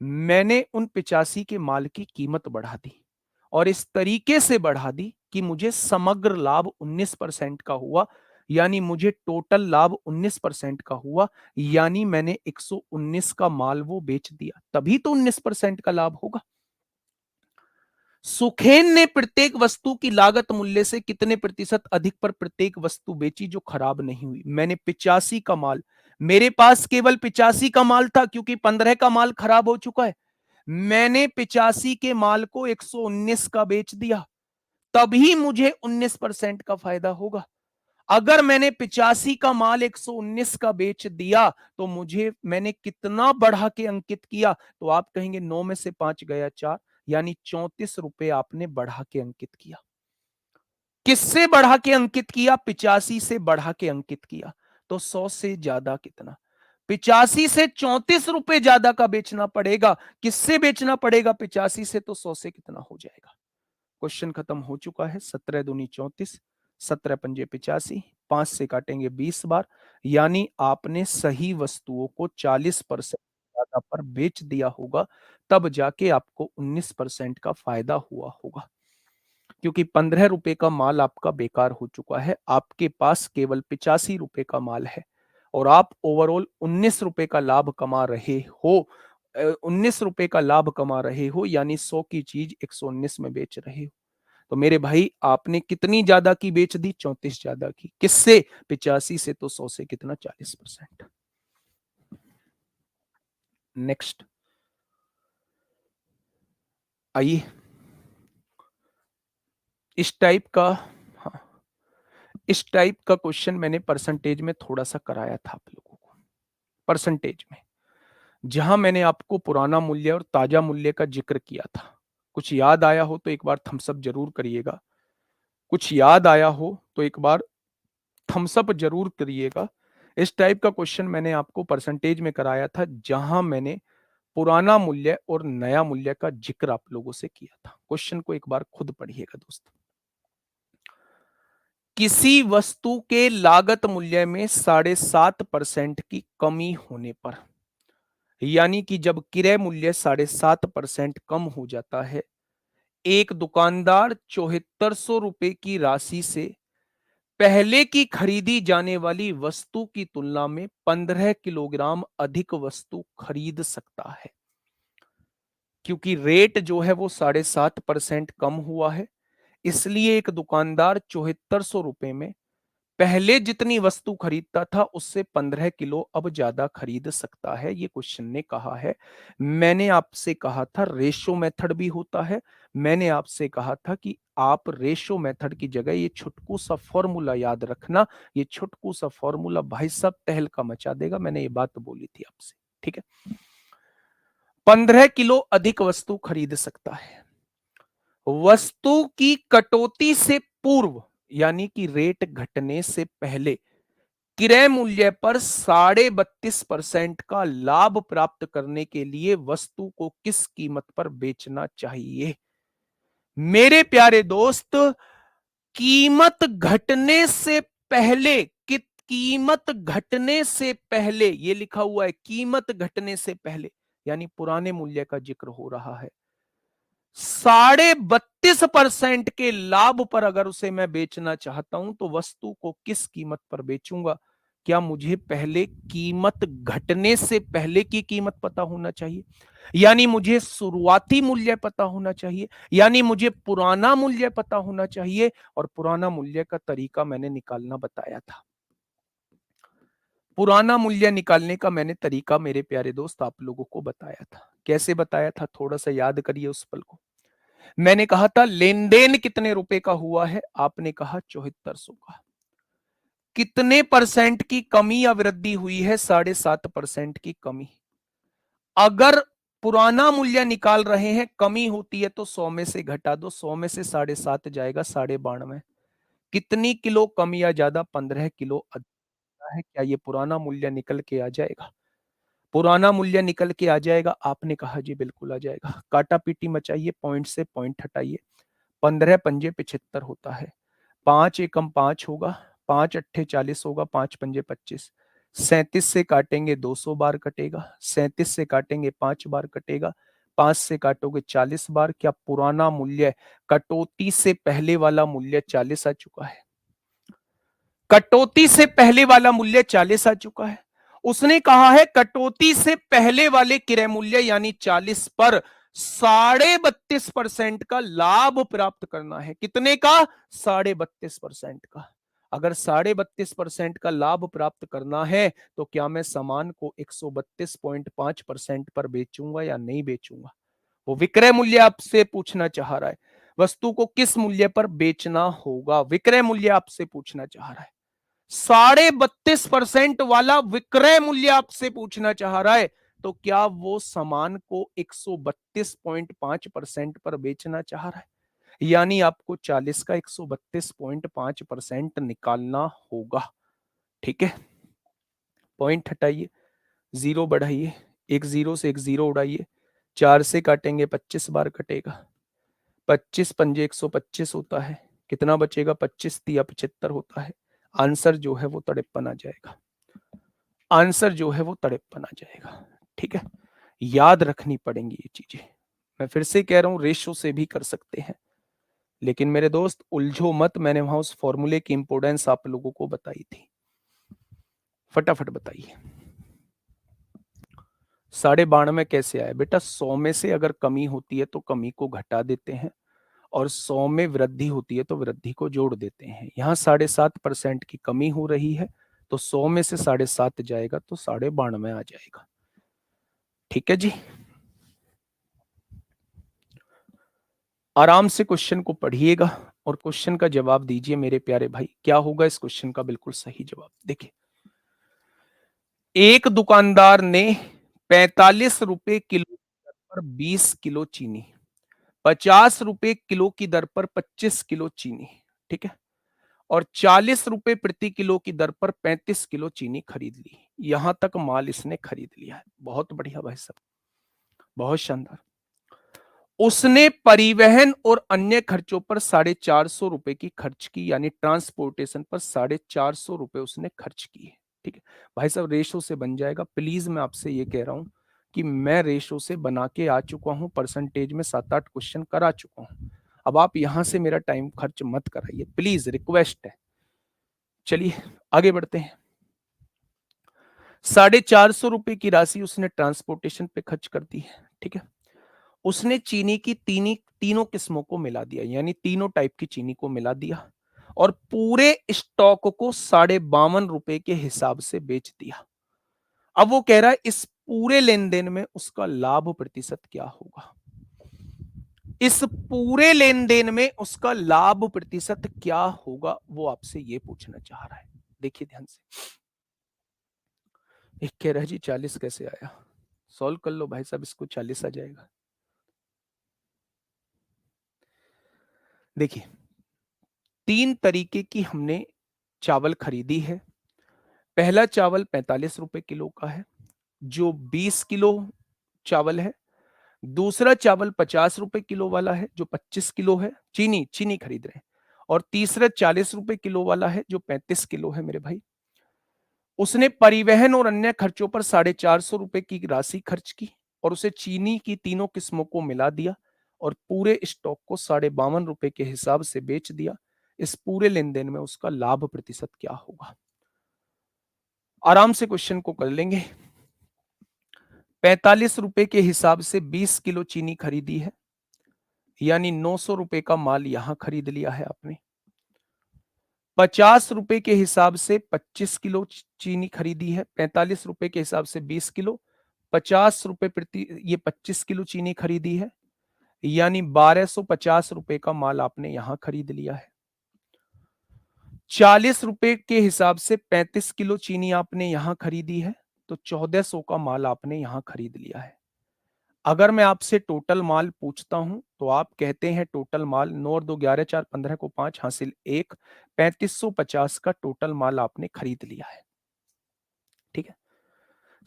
मैंने उन 85 के माल की कीमत बढ़ा दी और इस तरीके से बढ़ा दी कि मुझे समग्र लाभ 19% का हुआ, यानी मुझे टोटल लाभ 19% का हुआ, यानी मैंने 119 का माल वो बेच दिया, तभी तो 19% का लाभ होगा। सुखेन ने प्रत्येक वस्तु की लागत मूल्य से कितने प्रतिशत अधिक पर प्रत्येक वस्तु बेची जो खराब नहीं हुई? मैंने 85 का माल, मेरे पास केवल 85 का माल था क्योंकि 15 का माल खराब हो चुका है। मैंने 85 के माल को 119 का बेच दिया, तभी मुझे 19% का फायदा होगा। अगर मैंने 85 का माल 119 का बेच दिया तो मुझे मैंने कितना बढ़ा के अंकित किया, तो आप कहेंगे 9 में से 5 गया 4, यानी 34 रुपए आपने बढ़ा के अंकित किया। किससे बढ़ा के अंकित किया? 85 से बढ़ा के अंकित किया। तो 100 से ज्यादा कितना? 85 से 34 रुपए ज्यादा का बेचना पड़ेगा। किससे बेचना पड़ेगा? 85 से। तो 100 से कितना हो जाएगा? क्वेश्चन खत्म हो चुका है। 17 दूनी 34, 17 पंजे 85, 5 से काटेंगे 20 बार, यानी आपने सही वस्तुओं को 40% ज्यादा पर बेच दिया होगा, तब जाके आपको 19% का फायदा हुआ होगा। क्योंकि 15 रुपए का माल आपका बेकार हो चुका है, आपके पास केवल 85 रुपए का माल है और आप ओवरऑल 19 रुपए का लाभ कमा रहे हो। 19 रुपए का लाभ कमा रहे हो, यानी 100 की चीज 119 में बेच रहे हो। तो मेरे भाई आपने कितनी ज्यादा की बेच दी? 34 ज्यादा की। किससे? 85 से। तो 100 से कितना? 40%। नेक्स्ट आइए, इस टाइप का, हाँ, इस टाइप का क्वेश्चन मैंने परसेंटेज में थोड़ा सा कराया था आप लोगों को। परसेंटेज में जहां मैंने आपको पुराना मूल्य और ताजा मूल्य का जिक्र किया था। कुछ याद आया हो तो एक बार थम्सअप जरूर करिएगा। कुछ याद आया हो तो एक बार थम्सअप जरूर करिएगा। इस टाइप का क्वेश्चन मैंने आपको परसेंटेज में कराया था, जहां मैंने पुराना मूल्य और नया मूल्य का जिक्र आप लोगों से किया था। क्वेश्चन को एक बार खुद पढ़िएगा दोस्तों। किसी वस्तु के लागत मूल्य में 7.5% की कमी होने पर, यानी कि जब क्रय मूल्य 7.5% कम हो जाता है, एक दुकानदार 7400 रुपए की राशि से पहले की खरीदी जाने वाली वस्तु की तुलना में 15 किलोग्राम अधिक वस्तु खरीद सकता है। क्योंकि रेट जो है वो 7.5% कम हुआ है, इसलिए एक दुकानदार 7400 रुपए में पहले जितनी वस्तु खरीदता था उससे 15 किलो अब ज्यादा खरीद सकता है। ये क्वेश्चन ने कहा है। मैंने आपसे कहा था रेशो मेथड भी होता है। मैंने आपसे कहा था कि आप रेशो मेथड की जगह ये छुटकू सा फॉर्मूला याद रखना। ये छुटकू सा फॉर्मूला भाई साहब तहलका मचा देगा। मैंने ये बात बोली थी आपसे, ठीक है। 15 किलो अधिक वस्तु खरीद सकता है। वस्तु की कटौती से पूर्व, यानी कि रेट घटने से पहले, क्रय मूल्य पर 32.5% का लाभ प्राप्त करने के लिए वस्तु को किस कीमत पर बेचना चाहिए? मेरे प्यारे दोस्त, कीमत घटने से पहले, कीमत घटने से पहले, ये लिखा हुआ है कीमत घटने से पहले, यानी पुराने मूल्य का जिक्र हो रहा है। 32.5% के लाभ पर अगर उसे मैं बेचना चाहता हूं तो वस्तु को किस कीमत पर बेचूंगा? क्या मुझे पहले कीमत घटने से पहले की कीमत पता होना चाहिए, यानी मुझे शुरुआती मूल्य पता होना चाहिए, यानी मुझे पुराना मूल्य पता होना चाहिए। और पुराना मूल्य का तरीका मैंने निकालना बताया था। पुराना मूल्य निकालने का मैंने तरीका मेरे प्यारे दोस्त आप लोगों को बताया था। कैसे बताया था? थोड़ा सा याद करिए उस पल को। मैंने कहा था लेन देन कितने रुपए का हुआ है? आपने कहा 7400 का। कितने परसेंट की कमी या वृद्धि हुई है? 7.5% की कमी। अगर पुराना मूल्य निकाल रहे हैं, कमी होती है तो 100 में से घटा दो। 100 में से 7.5 जाएगा 92। कितनी किलो कम या ज्यादा? 15 किलो अधिक है। क्या ये पुराना मूल्य निकल के आ जाएगा? पुराना मूल्य निकल के आ जाएगा? आपने कहा जी बिल्कुल आ जाएगा। काटा पीटी मचाइए, पॉइंट से पॉइंट हटाइए। 15 पंजे 75 होता है। 5 एकम 5 होगा, 5 अट्ठे 40 होगा, 5 पंजे 25। 37 से काटेंगे 200 बार कटेगा, 37 से काटेंगे 5 बार कटेगा, 5 से काटोगे 40 बार। क्या पुराना मूल्य, कटौती से पहले वाला मूल्य 40 आ चुका है? कटौती से पहले वाला मूल्य 40 आ चुका है। उसने कहा है कटौती से पहले वाले क्रय मूल्य यानी 40 पर 32.5% का लाभ प्राप्त करना है। कितने का? 32.5% का। अगर 32.5% का लाभ प्राप्त करना है तो क्या मैं सामान को 132.5% पर बेचूंगा या नहीं बेचूंगा? वो विक्रय मूल्य आपसे पूछना चाह रहा है। वस्तु को किस मूल्य पर बेचना होगा, विक्रय मूल्य आपसे पूछना चाह रहा है। 32.5% वाला विक्रय मूल्य आपसे पूछना चाह रहा है, तो क्या वो सामान को 132.5% पर बेचना चाह रहा है? यानी आपको 40 का 132.5% निकालना होगा। ठीक है, पॉइंट हटाइए, जीरो बढ़ाइए, एक जीरो से एक जीरो उड़ाइए, 4 से काटेंगे 25 बार कटेगा, 25 पंजे 125 होता है, कितना बचेगा, 25 तिया 75 होता है। आंसर जो है वो 53 आ जाएगा, आंसर जो है वो 53 आ जाएगा। ठीक है, याद रखनी पड़ेंगी ये चीजें। मैं फिर से कह रहा हूं, रेशो से भी कर सकते हैं, लेकिन मेरे दोस्त उलझो मत, मैंने वहां उस फॉर्मूले की इंपोर्टेंस आप लोगों को बताई थी। फटाफट बताइए, 92.5 कैसे आया बेटा? 100 में से अगर कमी होती है तो कमी को घटा देते हैं, और 100 में वृद्धि होती है तो वृद्धि को जोड़ देते हैं। यहाँ 7.5% की कमी हो रही है, तो 100 में से 7.5 जाएगा तो 92.5 आ जाएगा। ठीक है जी, आराम से क्वेश्चन को पढ़िएगा और क्वेश्चन का जवाब दीजिए मेरे प्यारे भाई। क्या होगा इस क्वेश्चन का बिल्कुल सही जवाब? देखिए, एक दुकानदार ने 45 रुपए किलो की दर पर 20 किलो चीनी, 50 रुपए किलो की दर पर 25 किलो चीनी, ठीक है, और 40 रुपए प्रति किलो की दर पर 35 किलो चीनी खरीद ली। यहां तक माल इसने खरीद लिया है। बहुत बढ़िया भाई साहब, बहुत शानदार। उसने परिवहन और अन्य खर्चों पर 450 रुपए की खर्च की, यानी ट्रांसपोर्टेशन पर 450 रुपए उसने खर्च किए। ठीक है भाई साहब, रेशो से बन जाएगा। प्लीज मैं आपसे ये कह रहा हूं कि मैं रेशो से बना के आ चुका हूं, परसेंटेज में 7-8 क्वेश्चन करा चुका हूं। अब आप यहां से मेरा टाइम खर्च मत कराइए, प्लीज, रिक्वेस्ट है। चलिए आगे बढ़ते हैं। 450 रुपए की राशि उसने ट्रांसपोर्टेशन पे खर्च कर दी है। ठीक है, उसने चीनी की तीनों किस्मों को मिला दिया, यानी तीनों टाइप की चीनी को मिला दिया, और पूरे स्टॉक को 52.5 रुपए के हिसाब से बेच दिया। अब वो कह रहा है इस पूरे लेन देन में उसका लाभ प्रतिशत क्या होगा? इस पूरे लेन देन में उसका लाभ प्रतिशत क्या होगा, वो आपसे ये पूछना चाह रहा है। देखिए ध्यान से, एक कह रहा है जी 40 कैसे आया? सॉल्व कर लो भाई साहब, इसको 40 आ जाएगा। देखिए, 3 तरीके की हमने चावल खरीदी है। पहला चावल 45 रुपए किलो का है, जो 20 किलो चावल है। दूसरा चावल 50 रुपए किलो वाला है, जो 25 किलो है, चीनी चीनी खरीद रहे हैं। और तीसरा 40 रुपए किलो वाला है, जो 35 किलो है मेरे भाई। उसने परिवहन और अन्य खर्चों पर 450 रुपए की राशि खर्च की, और उसे चीनी की तीनों किस्मों को मिला दिया, और पूरे स्टॉक को 52.5 रुपए के हिसाब से बेच दिया। इस पूरे लेन देन में उसका लाभ प्रतिशत क्या होगा? आराम से क्वेश्चन को कर लेंगे। 45 रुपए के हिसाब से 20 किलो चीनी खरीदी है, यानी 900 रुपए का माल यहां खरीद लिया है आपने। 50 रुपए के हिसाब से 25 किलो चीनी खरीदी है, 45 रुपए के हिसाब से 20 किलो, 50 रुपए प्रति ये 25 किलो चीनी खरीदी है, यानी 1250 रुपए का माल आपने यहां खरीद लिया है। 40 रुपए के हिसाब से 35 किलो चीनी आपने यहां खरीदी है, तो 1400 का माल आपने यहां खरीद लिया है। अगर मैं आपसे टोटल माल पूछता हूं तो आप कहते हैं टोटल माल 9 और 2 11 4 15 को 5 हासिल 1, 3550 का टोटल माल आपने खरीद लिया है। ठीक है,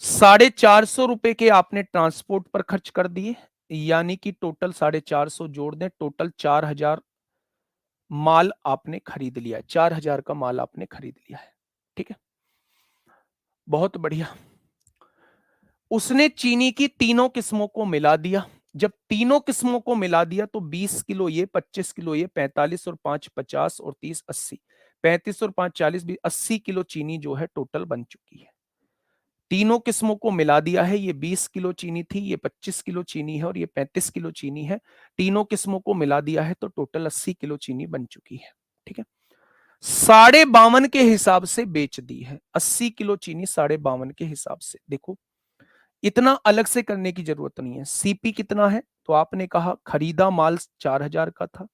450 रुपए के आपने ट्रांसपोर्ट पर खर्च कर दिए, यानी कि टोटल 450 जोड़ दें, टोटल 4000 माल आपने खरीद लिया, 4000 का माल आपने खरीद लिया है। ठीक है, बहुत बढ़िया। उसने चीनी की तीनों किस्मों को मिला दिया। जब तीनों किस्मों को मिला दिया तो 20 किलो ये, 25 किलो ये, 45 और 5 50 और 30 80, 35 और 5 40 20 80 किलो चीनी जो है टोटल बन चुकी है। तीनों किस्मों को मिला दिया है, ये 20 किलो चीनी थी, ये 25 किलो चीनी है, और ये 35 किलो चीनी है। तीनों किस्मों को मिला दिया है तो टोटल 80 किलो चीनी बन चुकी है। ठीक है, 52.5 के हिसाब से बेच दी है, 80 किलो चीनी 52.5 के हिसाब से। देखो, इतना अलग से करने की जरूरत नहीं है। सीपी कितना है तो आपने कहा खरीदा माल 4,000 का था,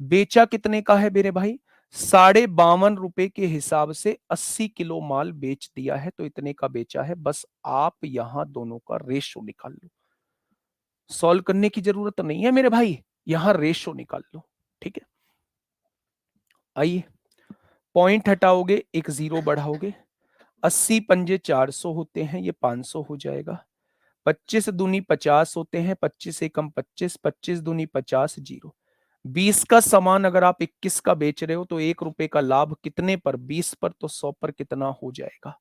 बेचा कितने का है मेरे भाई, 52.5 रुपए के हिसाब से 80 किलो माल बेच दिया है, तो इतने का बेचा है। बस आप यहां दोनों का रेशो निकाल लो, सॉल्व करने की जरूरत नहीं है मेरे भाई, यहां रेशो निकाल लो। ठीक है, आइए पॉइंट हटाओगे, एक जीरो बढ़ाओगे, 80 पंजे 400 होते हैं, ये 500 हो जाएगा। 25 दूनी 50 होते हैं, 25 एकम 25, 25 दूनी 50, जीरो। 20 का सामान अगर आप 21 का बेच रहे हो तो 1 रुपए का लाभ कितने पर, 20 पर, तो 100 पर कितना हो जाएगा।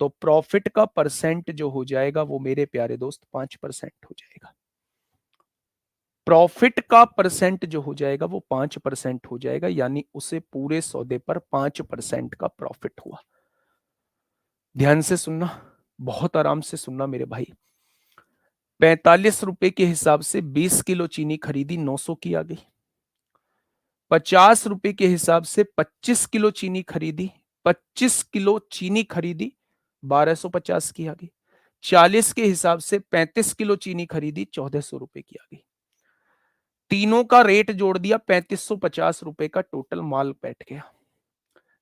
तो प्रॉफिट का परसेंट जो हो जाएगा वो मेरे प्यारे दोस्त 5% हो जाएगा। प्रॉफिट का परसेंट जो हो जाएगा वो 5% हो जाएगा, यानी उसे पूरे सौदे पर 5% का प्रॉफिट हुआ। ध्यान से सुनना, बहुत आराम से सुनना मेरे भाई। 45 रुपए के हिसाब से 20 किलो चीनी खरीदी, 900 की आ गई। 50 रुपए के हिसाब से 25 किलो चीनी खरीदी, 25 किलो चीनी खरीदी, 1250 की आ गई। 40 के हिसाब से 35 किलो चीनी खरीदी, 1400 रुपए की आ गई। तीनों का रेट जोड़ दिया, 3550 रुपए का टोटल माल बैठ गया।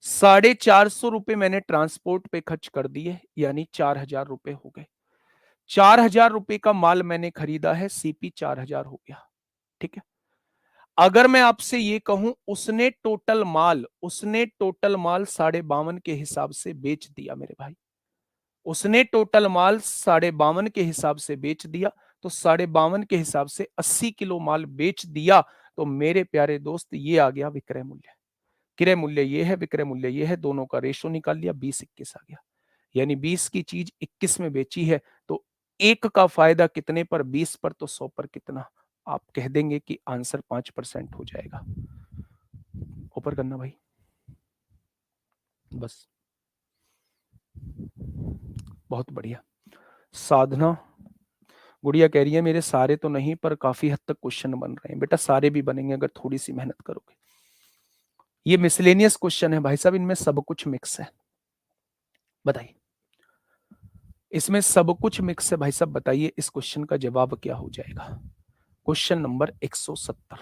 450 रुपए मैंने ट्रांसपोर्ट पे खर्च कर दिए, यानी 4000 रुपए हो गए। 4000 रुपए का माल मैंने खरीदा है, सीपी 4000 हो गया। ठीक है, अगर मैं आपसे ये कहूं उसने टोटल माल 52.5 के हिसाब से बेच दिया मेरे भाई, उसने टोटल माल 52.5 के हिसाब से बेच दिया, तो 52.5 के हिसाब से 80 किलो माल बेच दिया, तो मेरे प्यारे दोस्त ये आ गया विक्रय मूल्य। क्रय मूल्य ये है, विक्रय मूल्य ये है, दोनों का रेशो निकाल लिया, 20-21 आ गया। यानी 20 की चीज 21 में बेची है, तो एक का फायदा कितने पर, 20 पर, तो 100 पर कितना। आप कह देंगे कि आंसर 5% हो जाएगा। ऊपर करना भाई, बस, बहुत बढ़िया। साधना गुड़िया कह रही है मेरे सारे तो नहीं पर काफी हद तक क्वेश्चन बन रहे हैं। बेटा सारे भी बनेंगे अगर थोड़ी सी मेहनत करोगे। ये मिसलेनियस क्वेश्चन है भाई साहब, इनमें सब कुछ मिक्स है। बताइए, इसमें सब कुछ मिक्स है भाई साहब, बताइए इस क्वेश्चन का जवाब क्या हो जाएगा। क्वेश्चन नंबर 170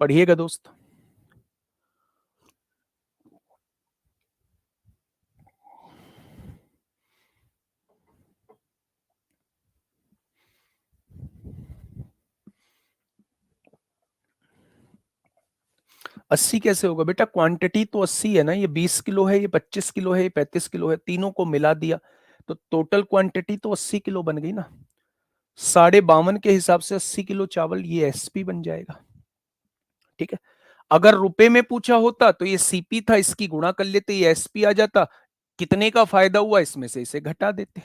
पढ़िएगा दोस्त। अस्सी कैसे होगा बेटा, क्वांटिटी तो 80 है ना, ये 20 किलो है, ये 25 किलो है, ये 35 किलो है, तीनों को मिला दिया तो टोटल क्वांटिटी तो 80 किलो बन गई ना। 52.5 के हिसाब से 80 किलो चावल, ये एसपी बन जाएगा। ठीक है, अगर रुपए में पूछा होता तो ये सीपी था, इसकी गुणा कर लेते, ये एसपी आ जाता, कितने का फायदा हुआ इसमें से इसे घटा देते,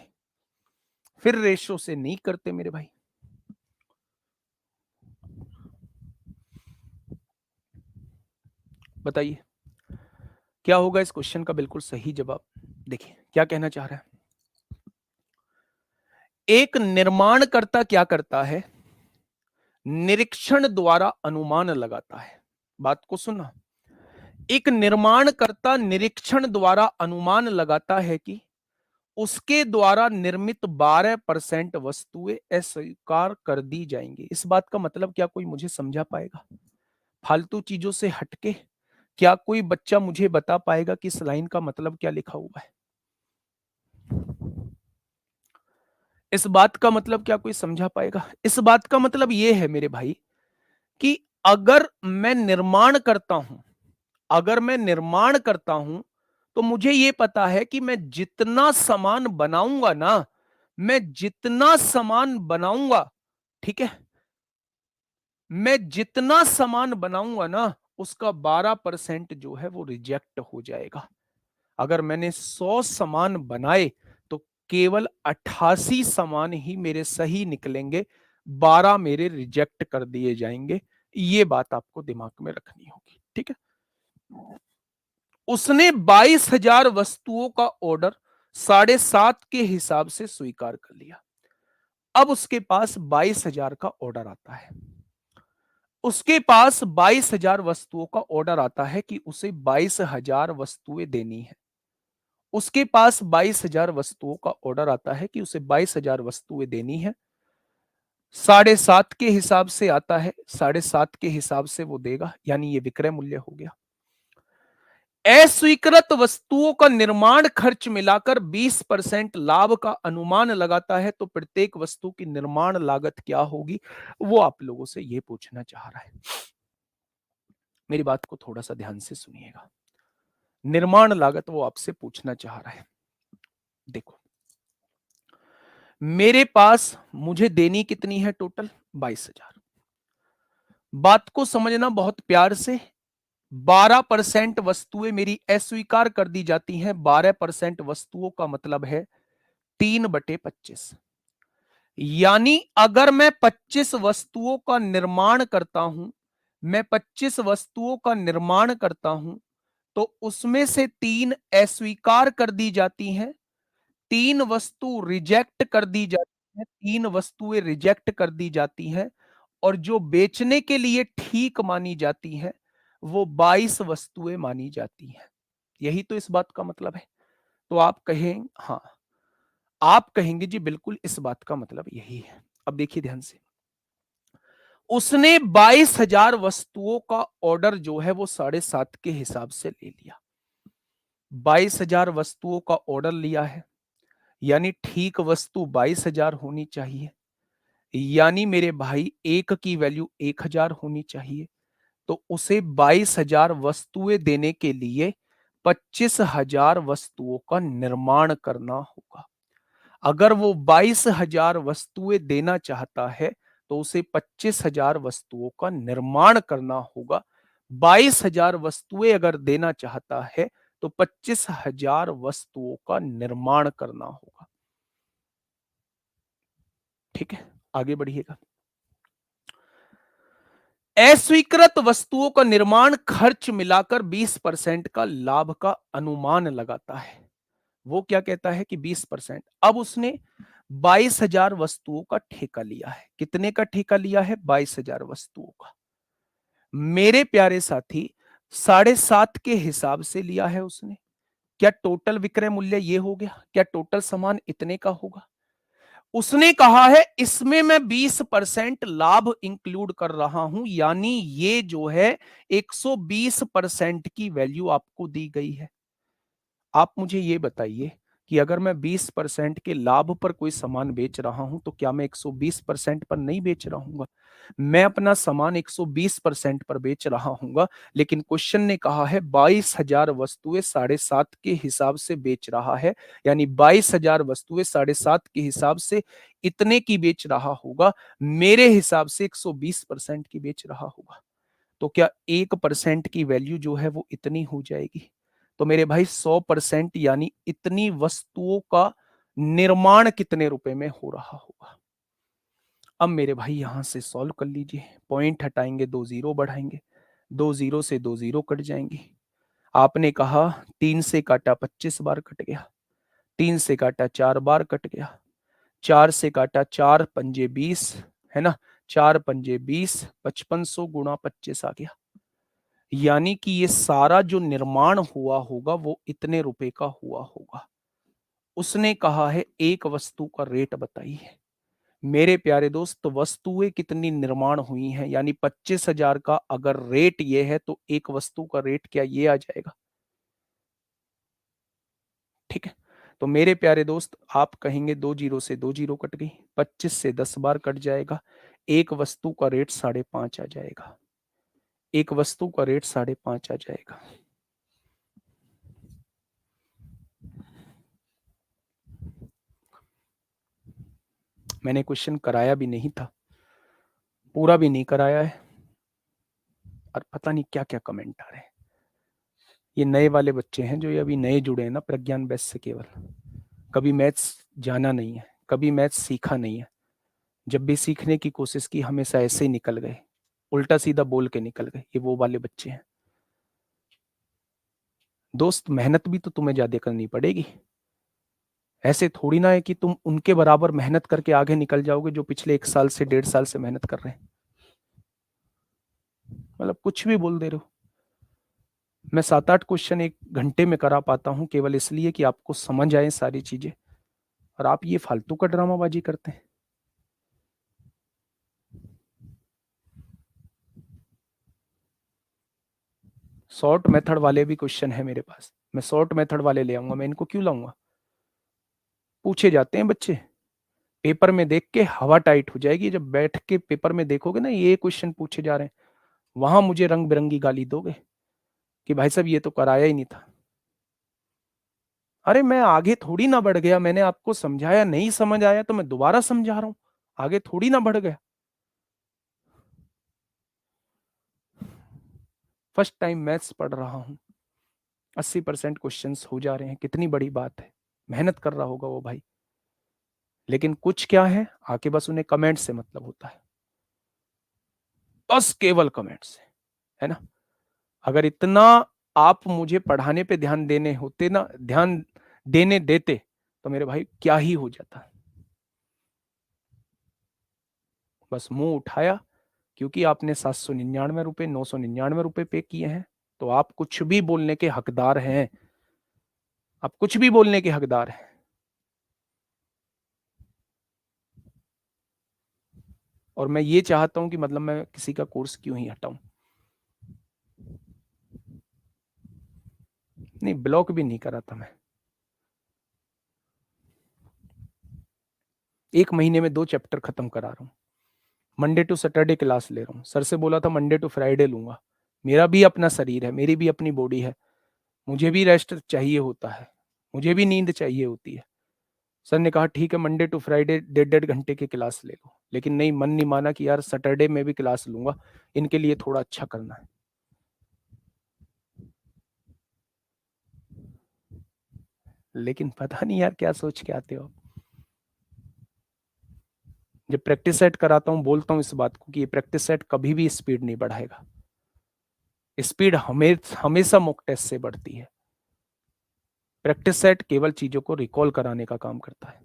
फिर रेशो से नहीं करते मेरे भाई। बताइए क्या होगा इस क्वेश्चन का बिल्कुल सही जवाब। देखिए क्या कहना चाह रहा है, एक निर्माणकर्ता क्या करता है, निरीक्षण द्वारा अनुमान लगाता है। बात को सुनना, एक निर्माणकर्ता निरीक्षण द्वारा अनुमान लगाता है कि उसके द्वारा निर्मित 12% वस्तुएं अस्वीकार कर दी जाएंगी। इस बात का मतलब क्या कोई मुझे समझा पाएगा, फालतू चीजों से हटके क्या कोई बच्चा मुझे बता पाएगा कि इस लाइन का मतलब क्या लिखा हुआ है। इस बात का मतलब क्या कोई समझा पाएगा। इस बात का मतलब यह है मेरे भाई कि अगर मैं निर्माण करता हूं, अगर मैं निर्माण करता हूं तो मुझे यह पता है कि मैं जितना सामान बनाऊंगा ना, मैं जितना सामान बनाऊंगा, ठीक है, मैं जितना सामान बनाऊंगा ना उसका 12% जो है वो रिजेक्ट हो जाएगा। अगर मैंने 100 सामान बनाए तो केवल 88 सामान ही मेरे सही निकलेंगे, 12 मेरे रिजेक्ट कर दिए जाएंगे। ये बात आपको दिमाग में रखनी होगी। ठीक है, उसने 22,000 वस्तुओं का ऑर्डर 7.5 के हिसाब से स्वीकार कर लिया। अब उसके पास 22,000 का ऑर्डर आता है, उसके पास 22,000 वस्तुओं का ऑर्डर आता है कि उसे 22,000 वस्तुएं देनी है। उसके पास 22,000 वस्तुओं का ऑर्डर आता है कि उसे 22,000 वस्तुएं देनी है। 7.5 के हिसाब से आता है, 7.5 के हिसाब से वो देगा, यानी ये विक्रय मूल्य हो गया। अस्वीकृत वस्तुओं का निर्माण खर्च मिलाकर 20% लाभ का अनुमान लगाता है, तो प्रत्येक वस्तु की निर्माण लागत क्या होगी, वो आप लोगों से ये पूछना चाह रहा है। मेरी बात को थोड़ा सा ध्यान से सुनिएगा। निर्माण लागत वो आपसे पूछना चाह रहा है। देखो, मेरे पास मुझे देनी कितनी है टोटल, 22,000। बात को समझना बहुत प्यार से। 12% वस्तुएं मेरी अस्वीकार कर दी जाती हैं। 12% वस्तुओं का मतलब है 3/25। यानी अगर मैं 25 वस्तुओं का निर्माण करता हूं, मैं 25 वस्तुओं का निर्माण करता हूं, तो उसमें से 3 अस्वीकार कर दी जाती हैं, 3 वस्तु रिजेक्ट कर दी जाती हैं, 3 वस्तुएं रिजेक्ट कर दी जाती हैं, और जो बेचने के लिए ठीक मानी जाती है वो 22 वस्तुएं मानी जाती हैं। यही तो इस बात का मतलब है। तो आप कहें, हाँ, आप कहेंगे जी बिल्कुल इस बात का मतलब यही है। अब देखिए ध्यान से, उसने 22,000 वस्तुओं का ऑर्डर जो है वो 7.5 के हिसाब से ले लिया। 22,000 वस्तुओं का ऑर्डर लिया है, यानी ठीक वस्तु 22,000 होनी चाहिए, यानी मेरे भाई एक की वैल्यू 1,000 होनी चाहिए। तो उसे 22,000 वस्तुएं देने के लिए 25,000 वस्तुओं का निर्माण करना होगा। अगर वो 22,000 वस्तुएं देना चाहता है तो उसे 25,000 वस्तुओं का निर्माण करना होगा। 22,000 वस्तुएं अगर देना चाहता है तो 25,000 वस्तुओं का निर्माण करना होगा। ठीक है, आगे बढ़िएगा। अस्वीकृत वस्तुओं का निर्माण खर्च मिलाकर 20% का लाभ का अनुमान लगाता है। वो क्या कहता है कि 20%। अब उसने 22,000 वस्तुओं का ठेका लिया है। कितने का ठेका लिया है, 22,000 वस्तुओं का। मेरे प्यारे साथी, 7.5 के हिसाब से लिया है उसने। क्या टोटल विक्रय मूल्य ये हो गया, क्या टोटल सामान इतने का होगा। उसने कहा है इसमें मैं 20% लाभ इंक्लूड कर रहा हूं, यानी ये जो है 120% की वैल्यू आपको दी गई है। आप मुझे ये बताइए कि अगर मैं 20% के लाभ पर कोई सामान बेच रहा हूं तो क्या मैं 120% पर नहीं बेच रहा हूँ। मैं अपना सामान 120% पर बेच रहा हूँ, लेकिन क्वेश्चन ने कहा है 22,000 वस्तुएं 7.5 के हिसाब से बेच रहा है, यानी 22,000 वस्तुएं 7.5 के हिसाब से इतने की बेच रहा होगा। मेरे हिसाब से 120% की बेच रहा होगा। तो क्या 1% की वैल्यू जो है वो इतनी हो जाएगी। तो मेरे भाई 100% यानी इतनी वस्तुओं का निर्माण कितने रुपए में हो रहा होगा। अब मेरे भाई यहां से सॉल्व कर लीजिए। पॉइंट हटाएंगे, 2 जीरो बढ़ाएंगे, 2 जीरो से 2 जीरो कट जाएंगे। आपने कहा 3 से काटा 25 बार कट गया, 3 से काटा 4 बार कट गया, 4 से काटा 4 पंजे 20, है ना, 4 पंजे 20, 5500 गुणा 25 आ गया। यानी कि ये सारा जो निर्माण हुआ होगा वो इतने रुपए का हुआ होगा। उसने कहा है एक वस्तु का रेट बताइए। मेरे प्यारे दोस्त, वस्तुएं कितनी निर्माण हुई हैं, यानी 25,000 का अगर रेट ये है तो एक वस्तु का रेट क्या ये आ जाएगा। ठीक है, तो मेरे प्यारे दोस्त आप कहेंगे 2 जीरो से 2 जीरो कट गई, 25 से 10 बार कट जाएगा, एक वस्तु का रेट 5.5 आ जाएगा। एक वस्तु का रेट 5.5 आ जाएगा। मैंने क्वेश्चन कराया भी नहीं था, पूरा भी नहीं कराया है, और पता नहीं क्या क्या कमेंट आ रहे हैं। ये नए वाले बच्चे हैं जो ये अभी नए जुड़े हैं ना प्रज्ञान बैच से, केवल कभी मैथ्स जाना नहीं है, कभी मैथ्स सीखा नहीं है। जब भी सीखने की कोशिश की हमेशा ऐसे ही निकल गए, उल्टा सीधा बोल के निकल गए। ये वो वाले बच्चे हैं। दोस्त मेहनत भी तो तुम्हें ज्यादा करनी पड़ेगी। ऐसे थोड़ी ना है कि तुम उनके बराबर मेहनत करके आगे निकल जाओगे जो पिछले 1 साल से 1.5 साल से मेहनत कर रहे हैं। मतलब कुछ भी बोल दे रहे हो। मैं 7-8 क्वेश्चन 1 घंटे में करा पाता हूँ केवल इसलिए कि आपको समझ आए सारी चीज़ें, और आप ये फालतू का ड्रामाबाजी करते हैं। शॉर्ट मेथड वाले भी क्वेश्चन है मेरे पास, मैं शॉर्ट मेथड वाले ले आऊंगा, मैं इनको क्यों लाऊंगा? पूछे जाते हैं बच्चे, पेपर में देख के हवा टाइट हो जाएगी, जब बैठ के पेपर में देखोगे ना ये क्वेश्चन पूछे जा रहे हैं, वहां मुझे रंग बिरंगी गाली दोगे कि भाई साहब ये तो कराया ही नहीं था। अरे मैं आगे थोड़ी ना बढ़ गया, मैंने आपको समझाया, नहीं समझ आया तो मैं दोबारा समझा रहा हूं, आगे थोड़ी ना बढ़ गया। फर्स्ट टाइम मैथ्स पढ़ रहा हूं, 80% क्वेश्चंस हो जा रहे हैं, कितनी बड़ी बात है, मेहनत कर रहा होगा वो भाई। लेकिन कुछ क्या है, आके बस उन्हें कमेंट से मतलब होता है, बस केवल कमेंट से, है ना। अगर इतना आप मुझे पढ़ाने पे ध्यान देने होते ना, ध्यान देने देते, तो मेरे भाई क्या ही हो जाता। बस मुंह उठाया क्योंकि आपने 799 रुपए 999 रुपए पे किए हैं, तो आप कुछ भी बोलने के हकदार हैं, आप कुछ भी बोलने के हकदार हैं। और मैं ये चाहता हूं कि मतलब मैं किसी का कोर्स क्यों ही हटाऊं। नहीं, ब्लॉक भी नहीं करा था मैं, 1 महीने में 2 चैप्टर खत्म करा रहा हूं, मंडे टू सैटरडे क्लास ले रहा हूं, सर से बोला था मंडे टू फ्राइडे लूंगा, मेरा भी अपना शरीर है, मेरी भी अपनी बॉडी है, मुझे भी रेस्ट चाहिए होता है, मुझे भी नींद चाहिए होती है। सर ने कहा ठीक है मंडे टू फ्राइडे 1.5 घंटे की क्लास ले लो, लेकिन नहीं, मन नहीं माना कि यार सैटरडे में भी क्लास लूंगा, इनके लिए थोड़ा अच्छा करना है। लेकिन पता नहीं यार क्या सोच के आते हो। जब प्रैक्टिस सेट कराता हूँ बोलता हूँ इस बात को कि ये प्रैक्टिस सेट कभी भी स्पीड नहीं बढ़ाएगा, स्पीड हमेशा मॉक टेस्ट से बढ़ती है। प्रैक्टिस सेट केवल चीजों को रिकॉल कराने का काम करता है।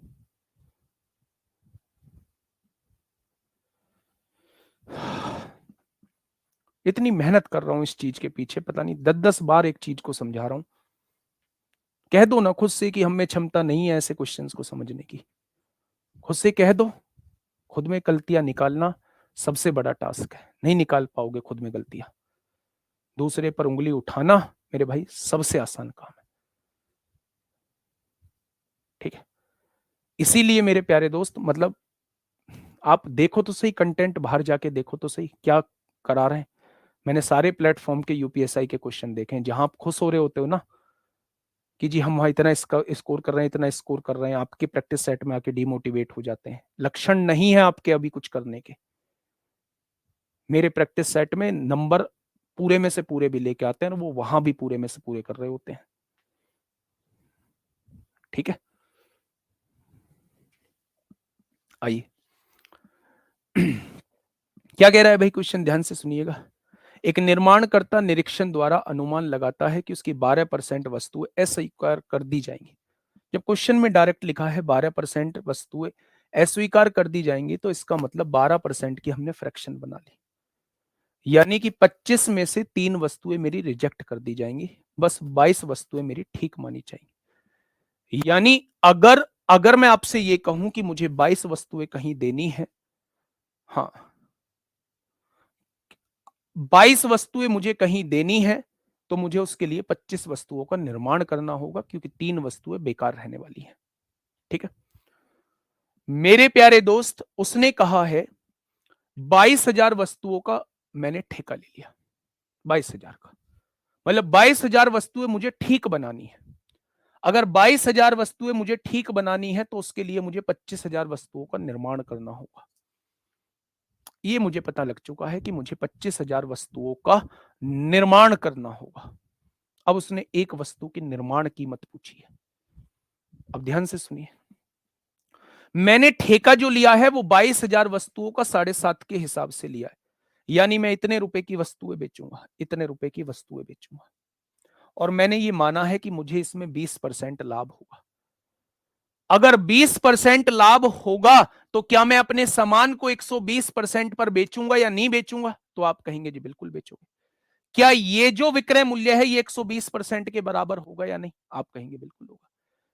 इतनी मेहनत कर रहा हूं इस चीज के पीछे, पता नहीं 10-10 बार एक चीज को समझा रहा हूं। कह दो ना खुद से कि हम में क्षमता नहीं है ऐसे क्वेश्चंस को समझने की, खुद से कह दो। खुद में गलतियां निकालना सबसे बड़ा टास्क है, नहीं निकाल पाओगे खुद में गलतियां। दूसरे पर उंगली उठाना मेरे भाई सबसे आसान काम है, ठीक है। इसीलिए मेरे प्यारे दोस्त, मतलब आप देखो तो सही, कंटेंट बाहर जाके देखो तो सही क्या करा रहे हैं। मैंने सारे प्लेटफॉर्म के यूपीएसआई के क्वेश्चन देखे हैं, जहां आप खुश हो रहे होते हो ना कि जी हम वहां इतना स्कोर कर रहे हैं, इतना स्कोर कर रहे हैं, आपके प्रैक्टिस सेट में आके डिमोटिवेट हो जाते हैं। लक्षण नहीं है आपके अभी कुछ करने के। मेरे प्रैक्टिस सेट में नंबर पूरे में से पूरे भी लेके आते हैं, वो वहां भी पूरे में से पूरे कर रहे होते हैं, ठीक है। आइए क्या कह रहा है भाई क्वेश्चन, ध्यान से सुनिएगा। एक निर्माणकर्ता निरीक्षण द्वारा अनुमान लगाता है कि उसकी 12% वस्तुएं अस्वीकार कर दी जाएंगी। जब क्वेश्चन में डायरेक्ट लिखा है 12% वस्तुएं अस्वीकार कर दी जाएंगी, तो इसका मतलब 12% की हमने फ्रैक्शन बना ली, यानी कि 25 में से 3 वस्तुएं मेरी रिजेक्ट कर दी जाएंगी, बस 22 वस्तुएं मेरी ठीक मानी चाहिए। यानी अगर अगर मैं आपसे ये कहूं कि मुझे 22 वस्तुएं कहीं देनी है, हाँ 22 वस्तुएं मुझे कहीं देनी है, तो मुझे उसके लिए 25 वस्तुओं का निर्माण करना होगा, क्योंकि 3 वस्तुएं बेकार रहने वाली हैं, ठीक है। मेरे प्यारे दोस्त, उसने कहा है 22,000 वस्तुओं का मैंने ठेका ले लिया, 22,000 का मतलब 22,000 वस्तुएं मुझे ठीक बनानी है। अगर 22,000 वस्तुएं मुझे ठीक बनानी है, तो उसके लिए मुझे 25,000 वस्तुओं का निर्माण करना होगा। ये मुझे पता लग चुका है कि मुझे 25,000 वस्तुओं का निर्माण करना होगा। अब उसने एक वस्तु की निर्माण कीमत पूछी है। अब ध्यान से सुनिए, मैंने ठेका जो लिया है वो 22,000 वस्तुओं का 7.5 के हिसाब से लिया है, यानी मैं इतने रुपए की वस्तुएं बेचूंगा, इतने रुपए की वस्तुएं बेचूंगा, और मैंने ये माना है कि मुझे इसमें 20% लाभ होगा। अगर 20% लाभ होगा, तो क्या मैं अपने सामान को 120% पर बेचूंगा या नहीं बेचूंगा? तो आप कहेंगे जी बिल्कुल बेचोगे। क्या ये जो विक्रय मूल्य है ये 120% के बराबर होगा या नहीं? आप कहेंगे बिल्कुल होगा।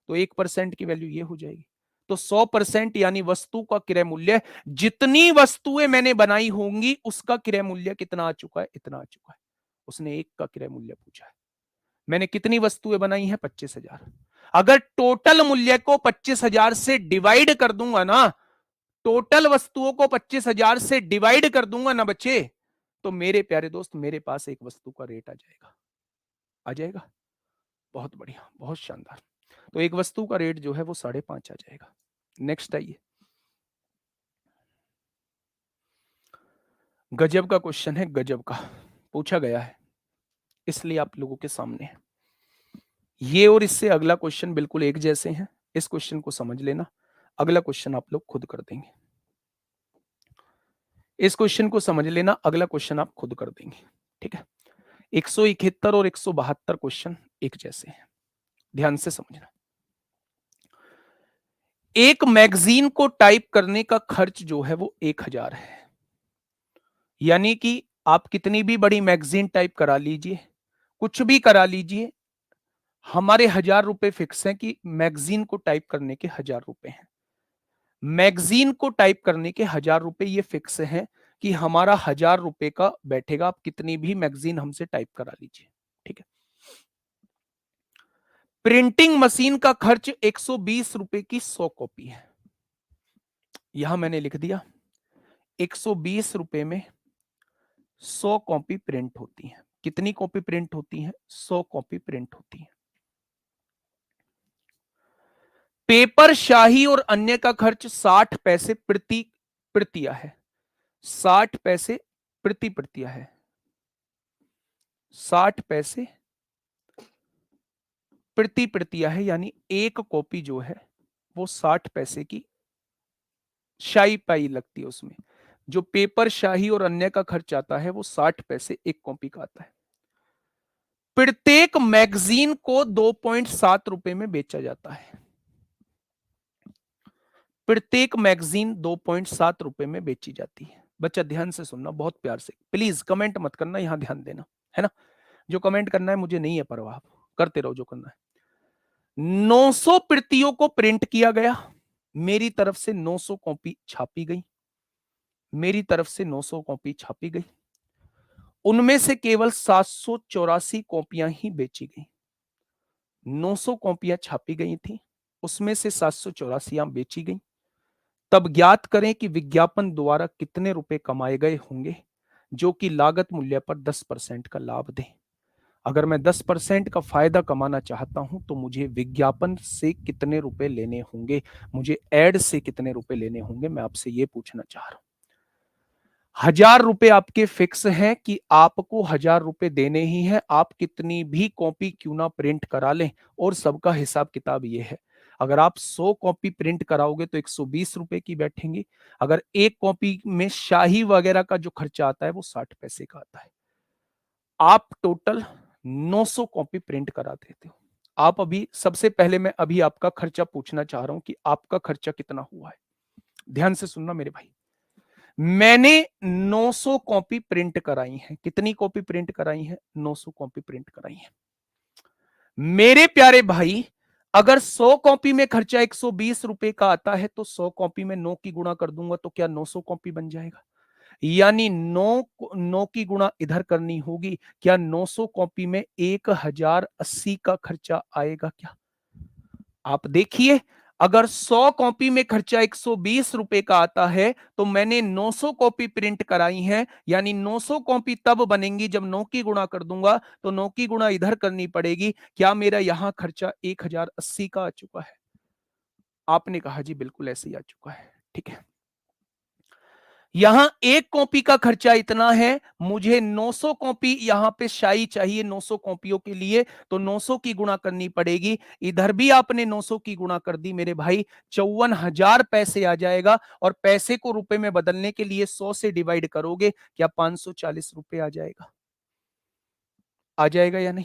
तो 1% की वैल्यू ये हो जाएगी। तो 100% यानी वस्तु का क्रय मूल्य, जितनी वस्तुएं मैंने बनाई होंगी उसका क्रय मूल्य कितना आ चुका है? इतना आ चुका है। उसने एक का क्रय मूल्य पूछा है। मैंने कितनी वस्तुएं बनाई हैं? 25,000। अगर टोटल मूल्य को 25,000 से डिवाइड कर दूंगा ना, टोटल वस्तुओं को 25,000 से डिवाइड कर दूंगा ना बच्चे, तो मेरे प्यारे दोस्त मेरे पास एक वस्तु का रेट आ जाएगा। आ जाएगा? बहुत बढ़िया, बहुत शानदार। तो एक वस्तु का रेट जो है वो 5.5 आ जाएगा। नेक्स्ट आइए। गजब का क्वेश्चन है, गजब का पूछा गया है, इसलिए आप लोगों के सामने है। ये और इससे अगला क्वेश्चन बिल्कुल एक जैसे हैं। इस क्वेश्चन को समझ लेना, अगला क्वेश्चन आप लोग खुद कर देंगे। इस क्वेश्चन को समझ लेना, अगला क्वेश्चन आप खुद कर देंगे। ठीक है। 171 और 172 क्वेश्चन एक जैसे हैं, ध्यान से समझना। एक मैगजीन को टाइप करने का खर्च जो है वो 1000 है। यानी कि आप कितनी भी बड़ी मैगजीन टाइप करा लीजिए, कुछ भी करा लीजिए, हमारे 1000 रुपए फिक्स है कि मैगजीन को टाइप करने के 1000 रुपए हैं। मैगजीन को टाइप करने के 1000 रुपए ये फिक्स है कि हमारा 1000 रुपए का बैठेगा। आप कितनी भी मैगजीन हमसे टाइप करा लीजिए। ठीक है। प्रिंटिंग मशीन का खर्च 120 रुपए की 100 कॉपी है। यहां मैंने लिख दिया 120 रुपए में 100 कॉपी प्रिंट होती है। कितनी कॉपी प्रिंट होती है? 100 कॉपी प्रिंट होती है। पेपर शाही और अन्य का खर्च 60 पैसे प्रति प्रतिया है। 60 पैसे प्रति प्रतिया है। 60 पैसे प्रति प्रतिया है, यानी एक कॉपी जो है वो 60 पैसे की शाही पाई लगती है। उसमें जो पेपर शाही और अन्य का खर्च आता है वो 60 पैसे एक कॉपी का आता है। प्रत्येक मैगजीन को 2.7 रुपए में बेचा जाता है। प्रत्येक मैगजीन 2.7 रुपए में बेची जाती है। बच्चा ध्यान से सुनना, बहुत प्यार से, प्लीज कमेंट मत करना, यहां ध्यान देना है ना। जो कमेंट करना है मुझे नहीं है परवाह, करते रहो जो करना है। 900 प्रतियों को प्रिंट किया गया। मेरी तरफ से 900 कॉपी छापी गई। मेरी तरफ से 900 कॉपी छापी गई। उनमें से केवल 784 कॉपियां ही बेची गई। 900 कॉपियां छापी गई थी, उसमें से 784 बेची गई। तब ज्ञात करें कि विज्ञापन द्वारा कितने रुपए कमाए गए होंगे जो कि लागत मूल्य पर 10% का लाभ दे। अगर मैं 10% का फायदा कमाना चाहता हूं तो मुझे विज्ञापन से कितने रुपए लेने होंगे, मुझे एड से कितने रुपए लेने होंगे, मैं आपसे यह पूछना चाह रहा हूं। 1000 रुपए आपके फिक्स हैं कि आपको 1000 रुपए देने ही हैं। आप कितनी भी कॉपी क्यों ना प्रिंट करा लें, और सबका हिसाब किताब ये है। अगर आप 100 कॉपी प्रिंट कराओगे तो 120 रुपए की बैठेंगी। अगर एक कॉपी में शाही वगैरह का जो खर्चा आता है वो 60 पैसे का आता है। आप टोटल 900 कॉपी प्रिंट करा देते हो। आप अभी सबसे पहले मैं अभी आपका खर्चा पूछना चाह रहा हूं कि आपका खर्चा कितना हुआ है। ध्यान से सुनना मेरे भाई। मैंने 900 कॉपी प्रिंट कराई है। कितनी कॉपी प्रिंट कराई है? 900 कॉपी प्रिंट कराई है। मेरे प्यारे भाई, अगर 100 कॉपी में खर्चा 120 रुपए का आता है तो 100 कॉपी में 9 की गुणा कर दूंगा तो क्या 900 कॉपी बन जाएगा? यानी 9 की गुणा इधर करनी होगी। क्या 900 कॉपी में 1080 का खर्चा आएगा क्या? आप देखिए, अगर 100 कॉपी में खर्चा 120 रुपए का आता है तो मैंने 900 कॉपी प्रिंट कराई है, यानी 900 कॉपी तब बनेंगी जब 9 की गुणा कर दूंगा तो 9 की गुणा इधर करनी पड़ेगी। क्या मेरा यहां खर्चा 1080 का आ चुका है? आपने कहा जी बिल्कुल ऐसे ही आ चुका है। ठीक है। यहां एक कॉपी का खर्चा इतना है, मुझे 900 कॉपी यहां पे शाई चाहिए 900 कॉपियों के लिए, तो 900 की गुणा करनी पड़ेगी। इधर भी आपने 900 की गुणा कर दी मेरे भाई, 54,000 पैसे आ जाएगा। और पैसे को रुपए में बदलने के लिए 100 से डिवाइड करोगे, क्या 540 रुपए आ जाएगा? आ जाएगा या नहीं?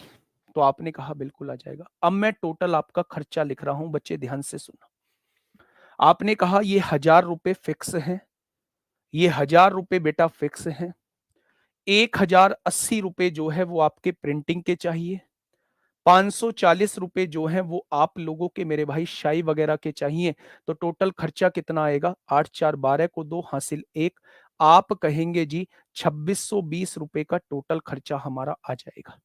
तो आपने कहा बिल्कुल आ जाएगा। अब मैं टोटल आपका खर्चा लिख रहा हूं, बच्चे ध्यान से सुनो। आपने कहा ये 1000 रुपए फिक्स है, ये 1000 रुपए बेटा फिक्स है। 1080 रुपए जो है वो आपके प्रिंटिंग के चाहिए, 540 रुपए जो है वो आप लोगों के मेरे भाई शाई वगैरह के चाहिए। तो टोटल खर्चा कितना आएगा? 8 4 12 को 2 हासिल 1, आप कहेंगे जी 2620 रुपए का टोटल खर्चा हमारा आ जाएगा।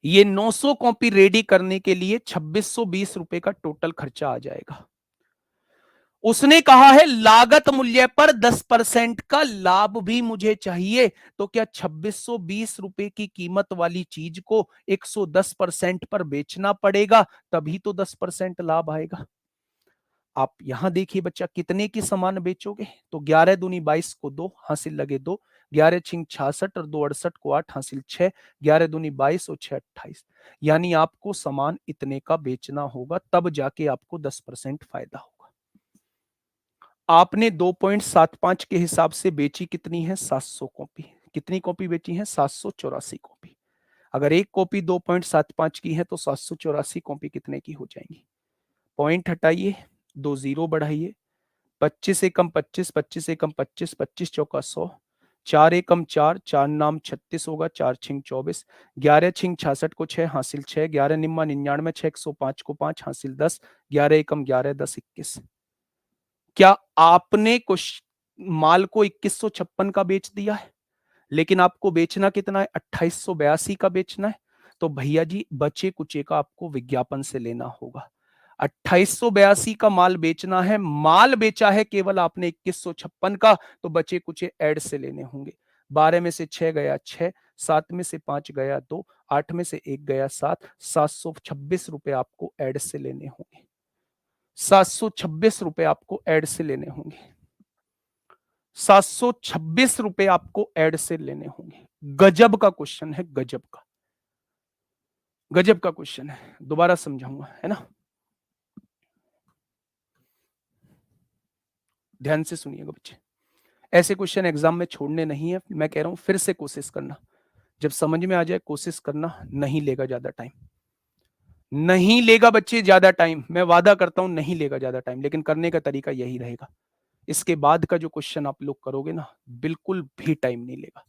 ये 900 कॉपी रेडी करने के लिए 2620 रुपए का टोटल खर्चा आ जाएगा। उसने कहा है लागत मूल्य पर 10% का लाभ भी मुझे चाहिए, तो क्या 2620 रुपए की कीमत वाली चीज को 110% पर बेचना पड़ेगा, तभी तो 10% लाभ आएगा। आप यहां देखिए बच्चा, कितने की सामान बेचोगे? तो 11 दूनी 22 को 2 हासिल लगे 2, 11 छिंग 66 और 2 68 को 8 हासिल 6, 11 दूनी 22 और 6 28, यानी आपको सामान इतने का बेचना होगा, तब जाके आपको 10% फायदा होगा। आपने 2.75 के हिसाब से बेची कितनी है? 700 कॉपी। कितनी कॉपी बेची है? 784 कॉपी। अगर एक कॉपी 2.75 की है तो 784 कॉपी कितने की हो जाएंगी? पॉइंट हटाइए, 2 जीरो बढ़ाइए, 25 एकम 25, 25 एकम 25, 25 चौका 100, 4 एकम 4, 4 नाम 36 होगा, 4 छिंग 24, 11 छिंग 66 को 6 हासिल 6, 11 निम्मा 99, 6 105 को 5 हासिल 10, 11 एकम 11, 10 21। क्या आपने कुछ माल को 2156 का बेच दिया है, लेकिन आपको बेचना कितना है? 2882 का बेचना है। तो भैया जी बचे कुचे का आपको विज्ञापन से लेना होगा। 2882 का माल बेचना है, माल बेचा है केवल आपने 2156 का, तो बचे कुचे ऐड से लेने होंगे। 12 में से 6 गया 6, 7 में से 5 गया 2, 8 में से 1 गया 7, 726 रुपए आपको ऐड से लेने होंगे। 726 रुपए आपको ऐड से लेने होंगे। 726 रुपए आपको ऐड से लेने होंगे। गजब का क्वेश्चन है, गजब का, गजब का क्वेश्चन है। दोबारा समझाऊंगा, है ना? ध्यान से सुनिएगा बच्चे, ऐसे क्वेश्चन एग्जाम में छोड़ने नहीं है। मैं कह रहा हूं फिर से कोशिश करना, जब समझ में आ जाए कोशिश करना, नहीं लेगा ज्यादा टाइम, नहीं लेगा बच्चे ज्यादा टाइम, मैं वादा करता हूं नहीं लेगा ज्यादा टाइम, लेकिन करने का तरीका यही रहेगा। इसके बाद का जो क्वेश्चन आप लोग करोगे ना, बिल्कुल भी टाइम नहीं लेगा।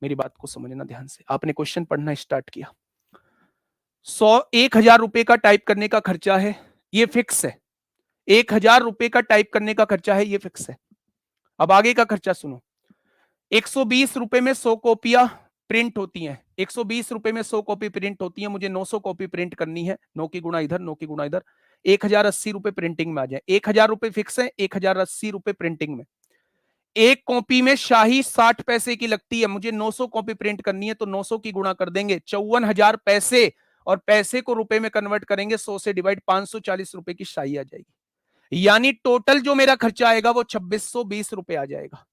मेरी बात को समझना ध्यान से। आपने क्वेश्चन पढ़ना स्टार्ट किया, 1000 रुपए का टाइप करने का खर्चा है, ये फिक्स है। 1000 रुपए का टाइप करने का खर्चा है, ये फिक्स है। अब आगे का खर्चा सुनो। 120 रुपए में 100 कॉपियां प्रिंट होती हैं, 120 रुपए में 100 कॉपी प्रिंट होती है, मुझे 900 कॉपी प्रिंट करनी है, 9 की गुणा इधर 9 की गुणा इधर, 1080 रुपए प्रिंटिंग में आ जाए। 1000 रुपए फिक्स है, 1080 रुपए प्रिंटिंग में। एक कॉपी में शाही 60 पैसे की लगती है, मुझे 900 कॉपी प्रिंट करनी है, तो 900 की गुणा कर देंगे, 54,000 पैसे, और पैसे को रुपए में कन्वर्ट करेंगे, 100 से डिवाइड, 540 रुपए की शाही आ जाएगी। यानी टोटल जो मेरा खर्चा आएगा वो 2620 रुपए आ जाएगा।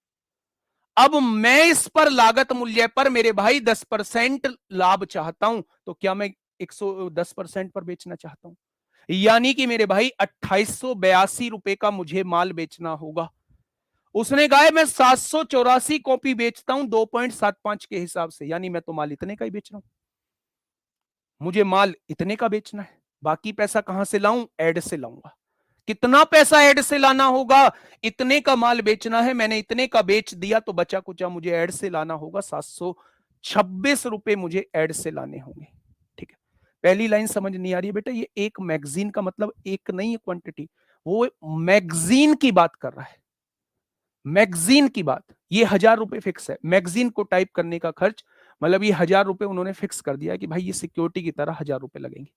अब मैं इस पर लागत मूल्य पर मेरे भाई 10% लाभ चाहता हूं, तो क्या मैं 110% पर बेचना चाहता हूं? यानी कि मेरे भाई 2882 रुपए का मुझे माल बेचना होगा। उसने कहा है मैं 784 कॉपी बेचता हूं 2.75 के हिसाब से, यानी मैं तो माल इतने का ही बेच रहा हूं। मुझे माल इतने का बेचना है, बाकी पैसा कहां से लाऊं? ऐड से लाऊंगा। कितना पैसा ऐड से लाना होगा? इतने का माल बेचना है, मैंने इतने का बेच दिया, तो बचा कुचा मुझे ऐड से लाना होगा, 726 रुपए मुझे ऐड से लाने होंगे। ठीक है, पहली लाइन समझ नहीं आ रही है बेटा? ये एक मैगजीन का मतलब एक नहीं है क्वांटिटी, वो मैगजीन की बात कर रहा है, मैगजीन की बात। ये 1000 रुपए फिक्स है, मैगजीन को टाइप करने का खर्च, मतलब ये 1000 रुपए उन्होंने फिक्स कर दिया कि भाई ये सिक्योरिटी की तरह 1000 रुपए लगेंगे।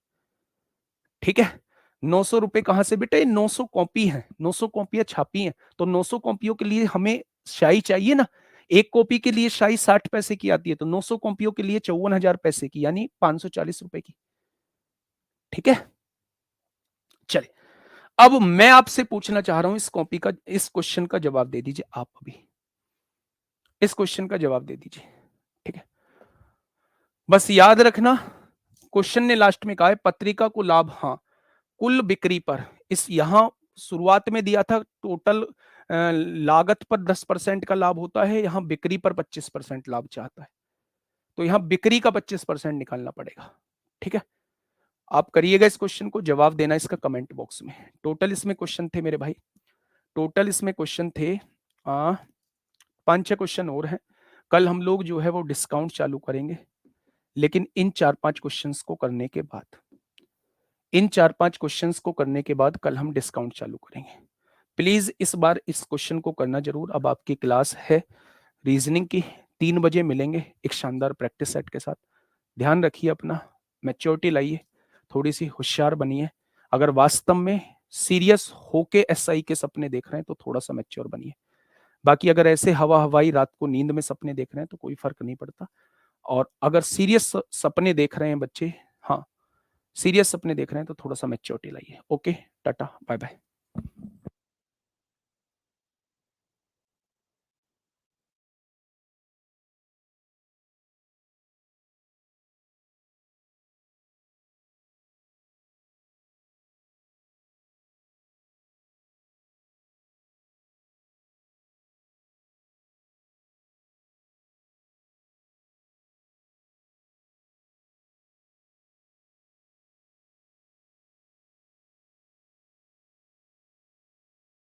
ठीक है, 900 रुपए कहां से बेटा? ये 900 कॉपी है, 900 कॉपियां छापी हैं, तो 900 कॉपियों के लिए हमें शाई चाहिए ना। एक कॉपी के लिए शाई 60 पैसे की आती है, तो 900 कॉपियों के लिए 54,000 पैसे की, यानी 540 रुपए की। ठीक है, चलिए अब मैं आपसे पूछना चाह रहा हूं, इस कॉपी का, इस क्वेश्चन का जवाब दे दीजिए आप। अभी इस क्वेश्चन का जवाब दे दीजिए। ठीक है, बस याद रखना, क्वेश्चन ने लास्ट में कहा है पत्रिका को लाभ, हाँ, कुल बिक्री पर, इस यहां शुरुआत में दिया था टोटल लागत पर 10% का लाभ होता है, यहां बिक्री पर 25% लाभ चाहता है, तो यहां बिक्री का 25% निकालना पड़ेगा। ठीक है, आप करिएगा इस क्वेश्चन को, जवाब देना इसका कमेंट बॉक्स में। टोटल इसमें क्वेश्चन थे मेरे भाई, टोटल इसमें क्वेश्चन थे 5-6 क्वेश्चन और हैं। कल हम लोग जो है वो डिस्काउंट चालू करेंगे, लेकिन इन 4-5 क्वेश्चंस को करने के बाद। इन 4-5 क्वेश्चंस को करने के बाद कल हम डिस्काउंट चालू करेंगे। प्लीज़ इस बार इस क्वेश्चन को करना ज़रूर। अब आपकी क्लास है रीज़निंग की, 3 बजे मिलेंगे एक शानदार प्रैक्टिस सेट के साथ। ध्यान रखिए अपना, मैच्योरिटी लाइए, थोड़ी-सी होशियार बनिए। अगर वास्तव में सीरियस होके एसआई के सपने देख रहे हैं, तो थोड़ा-सा मैच्योर बनिए। बाकी अगर ऐसे हवा-हवाई रात को नींद में सपने देख रहे हैं, तो कोई फ़र्क नहीं पड़ता। और अगर सीरियस सपने देख रहे हैं बच्चे, हाँ, सीरियस सपने देख रहे हैं, तो थोड़ा-सा मैच्योरिटी लाइए। Okay, Tata, bye-bye.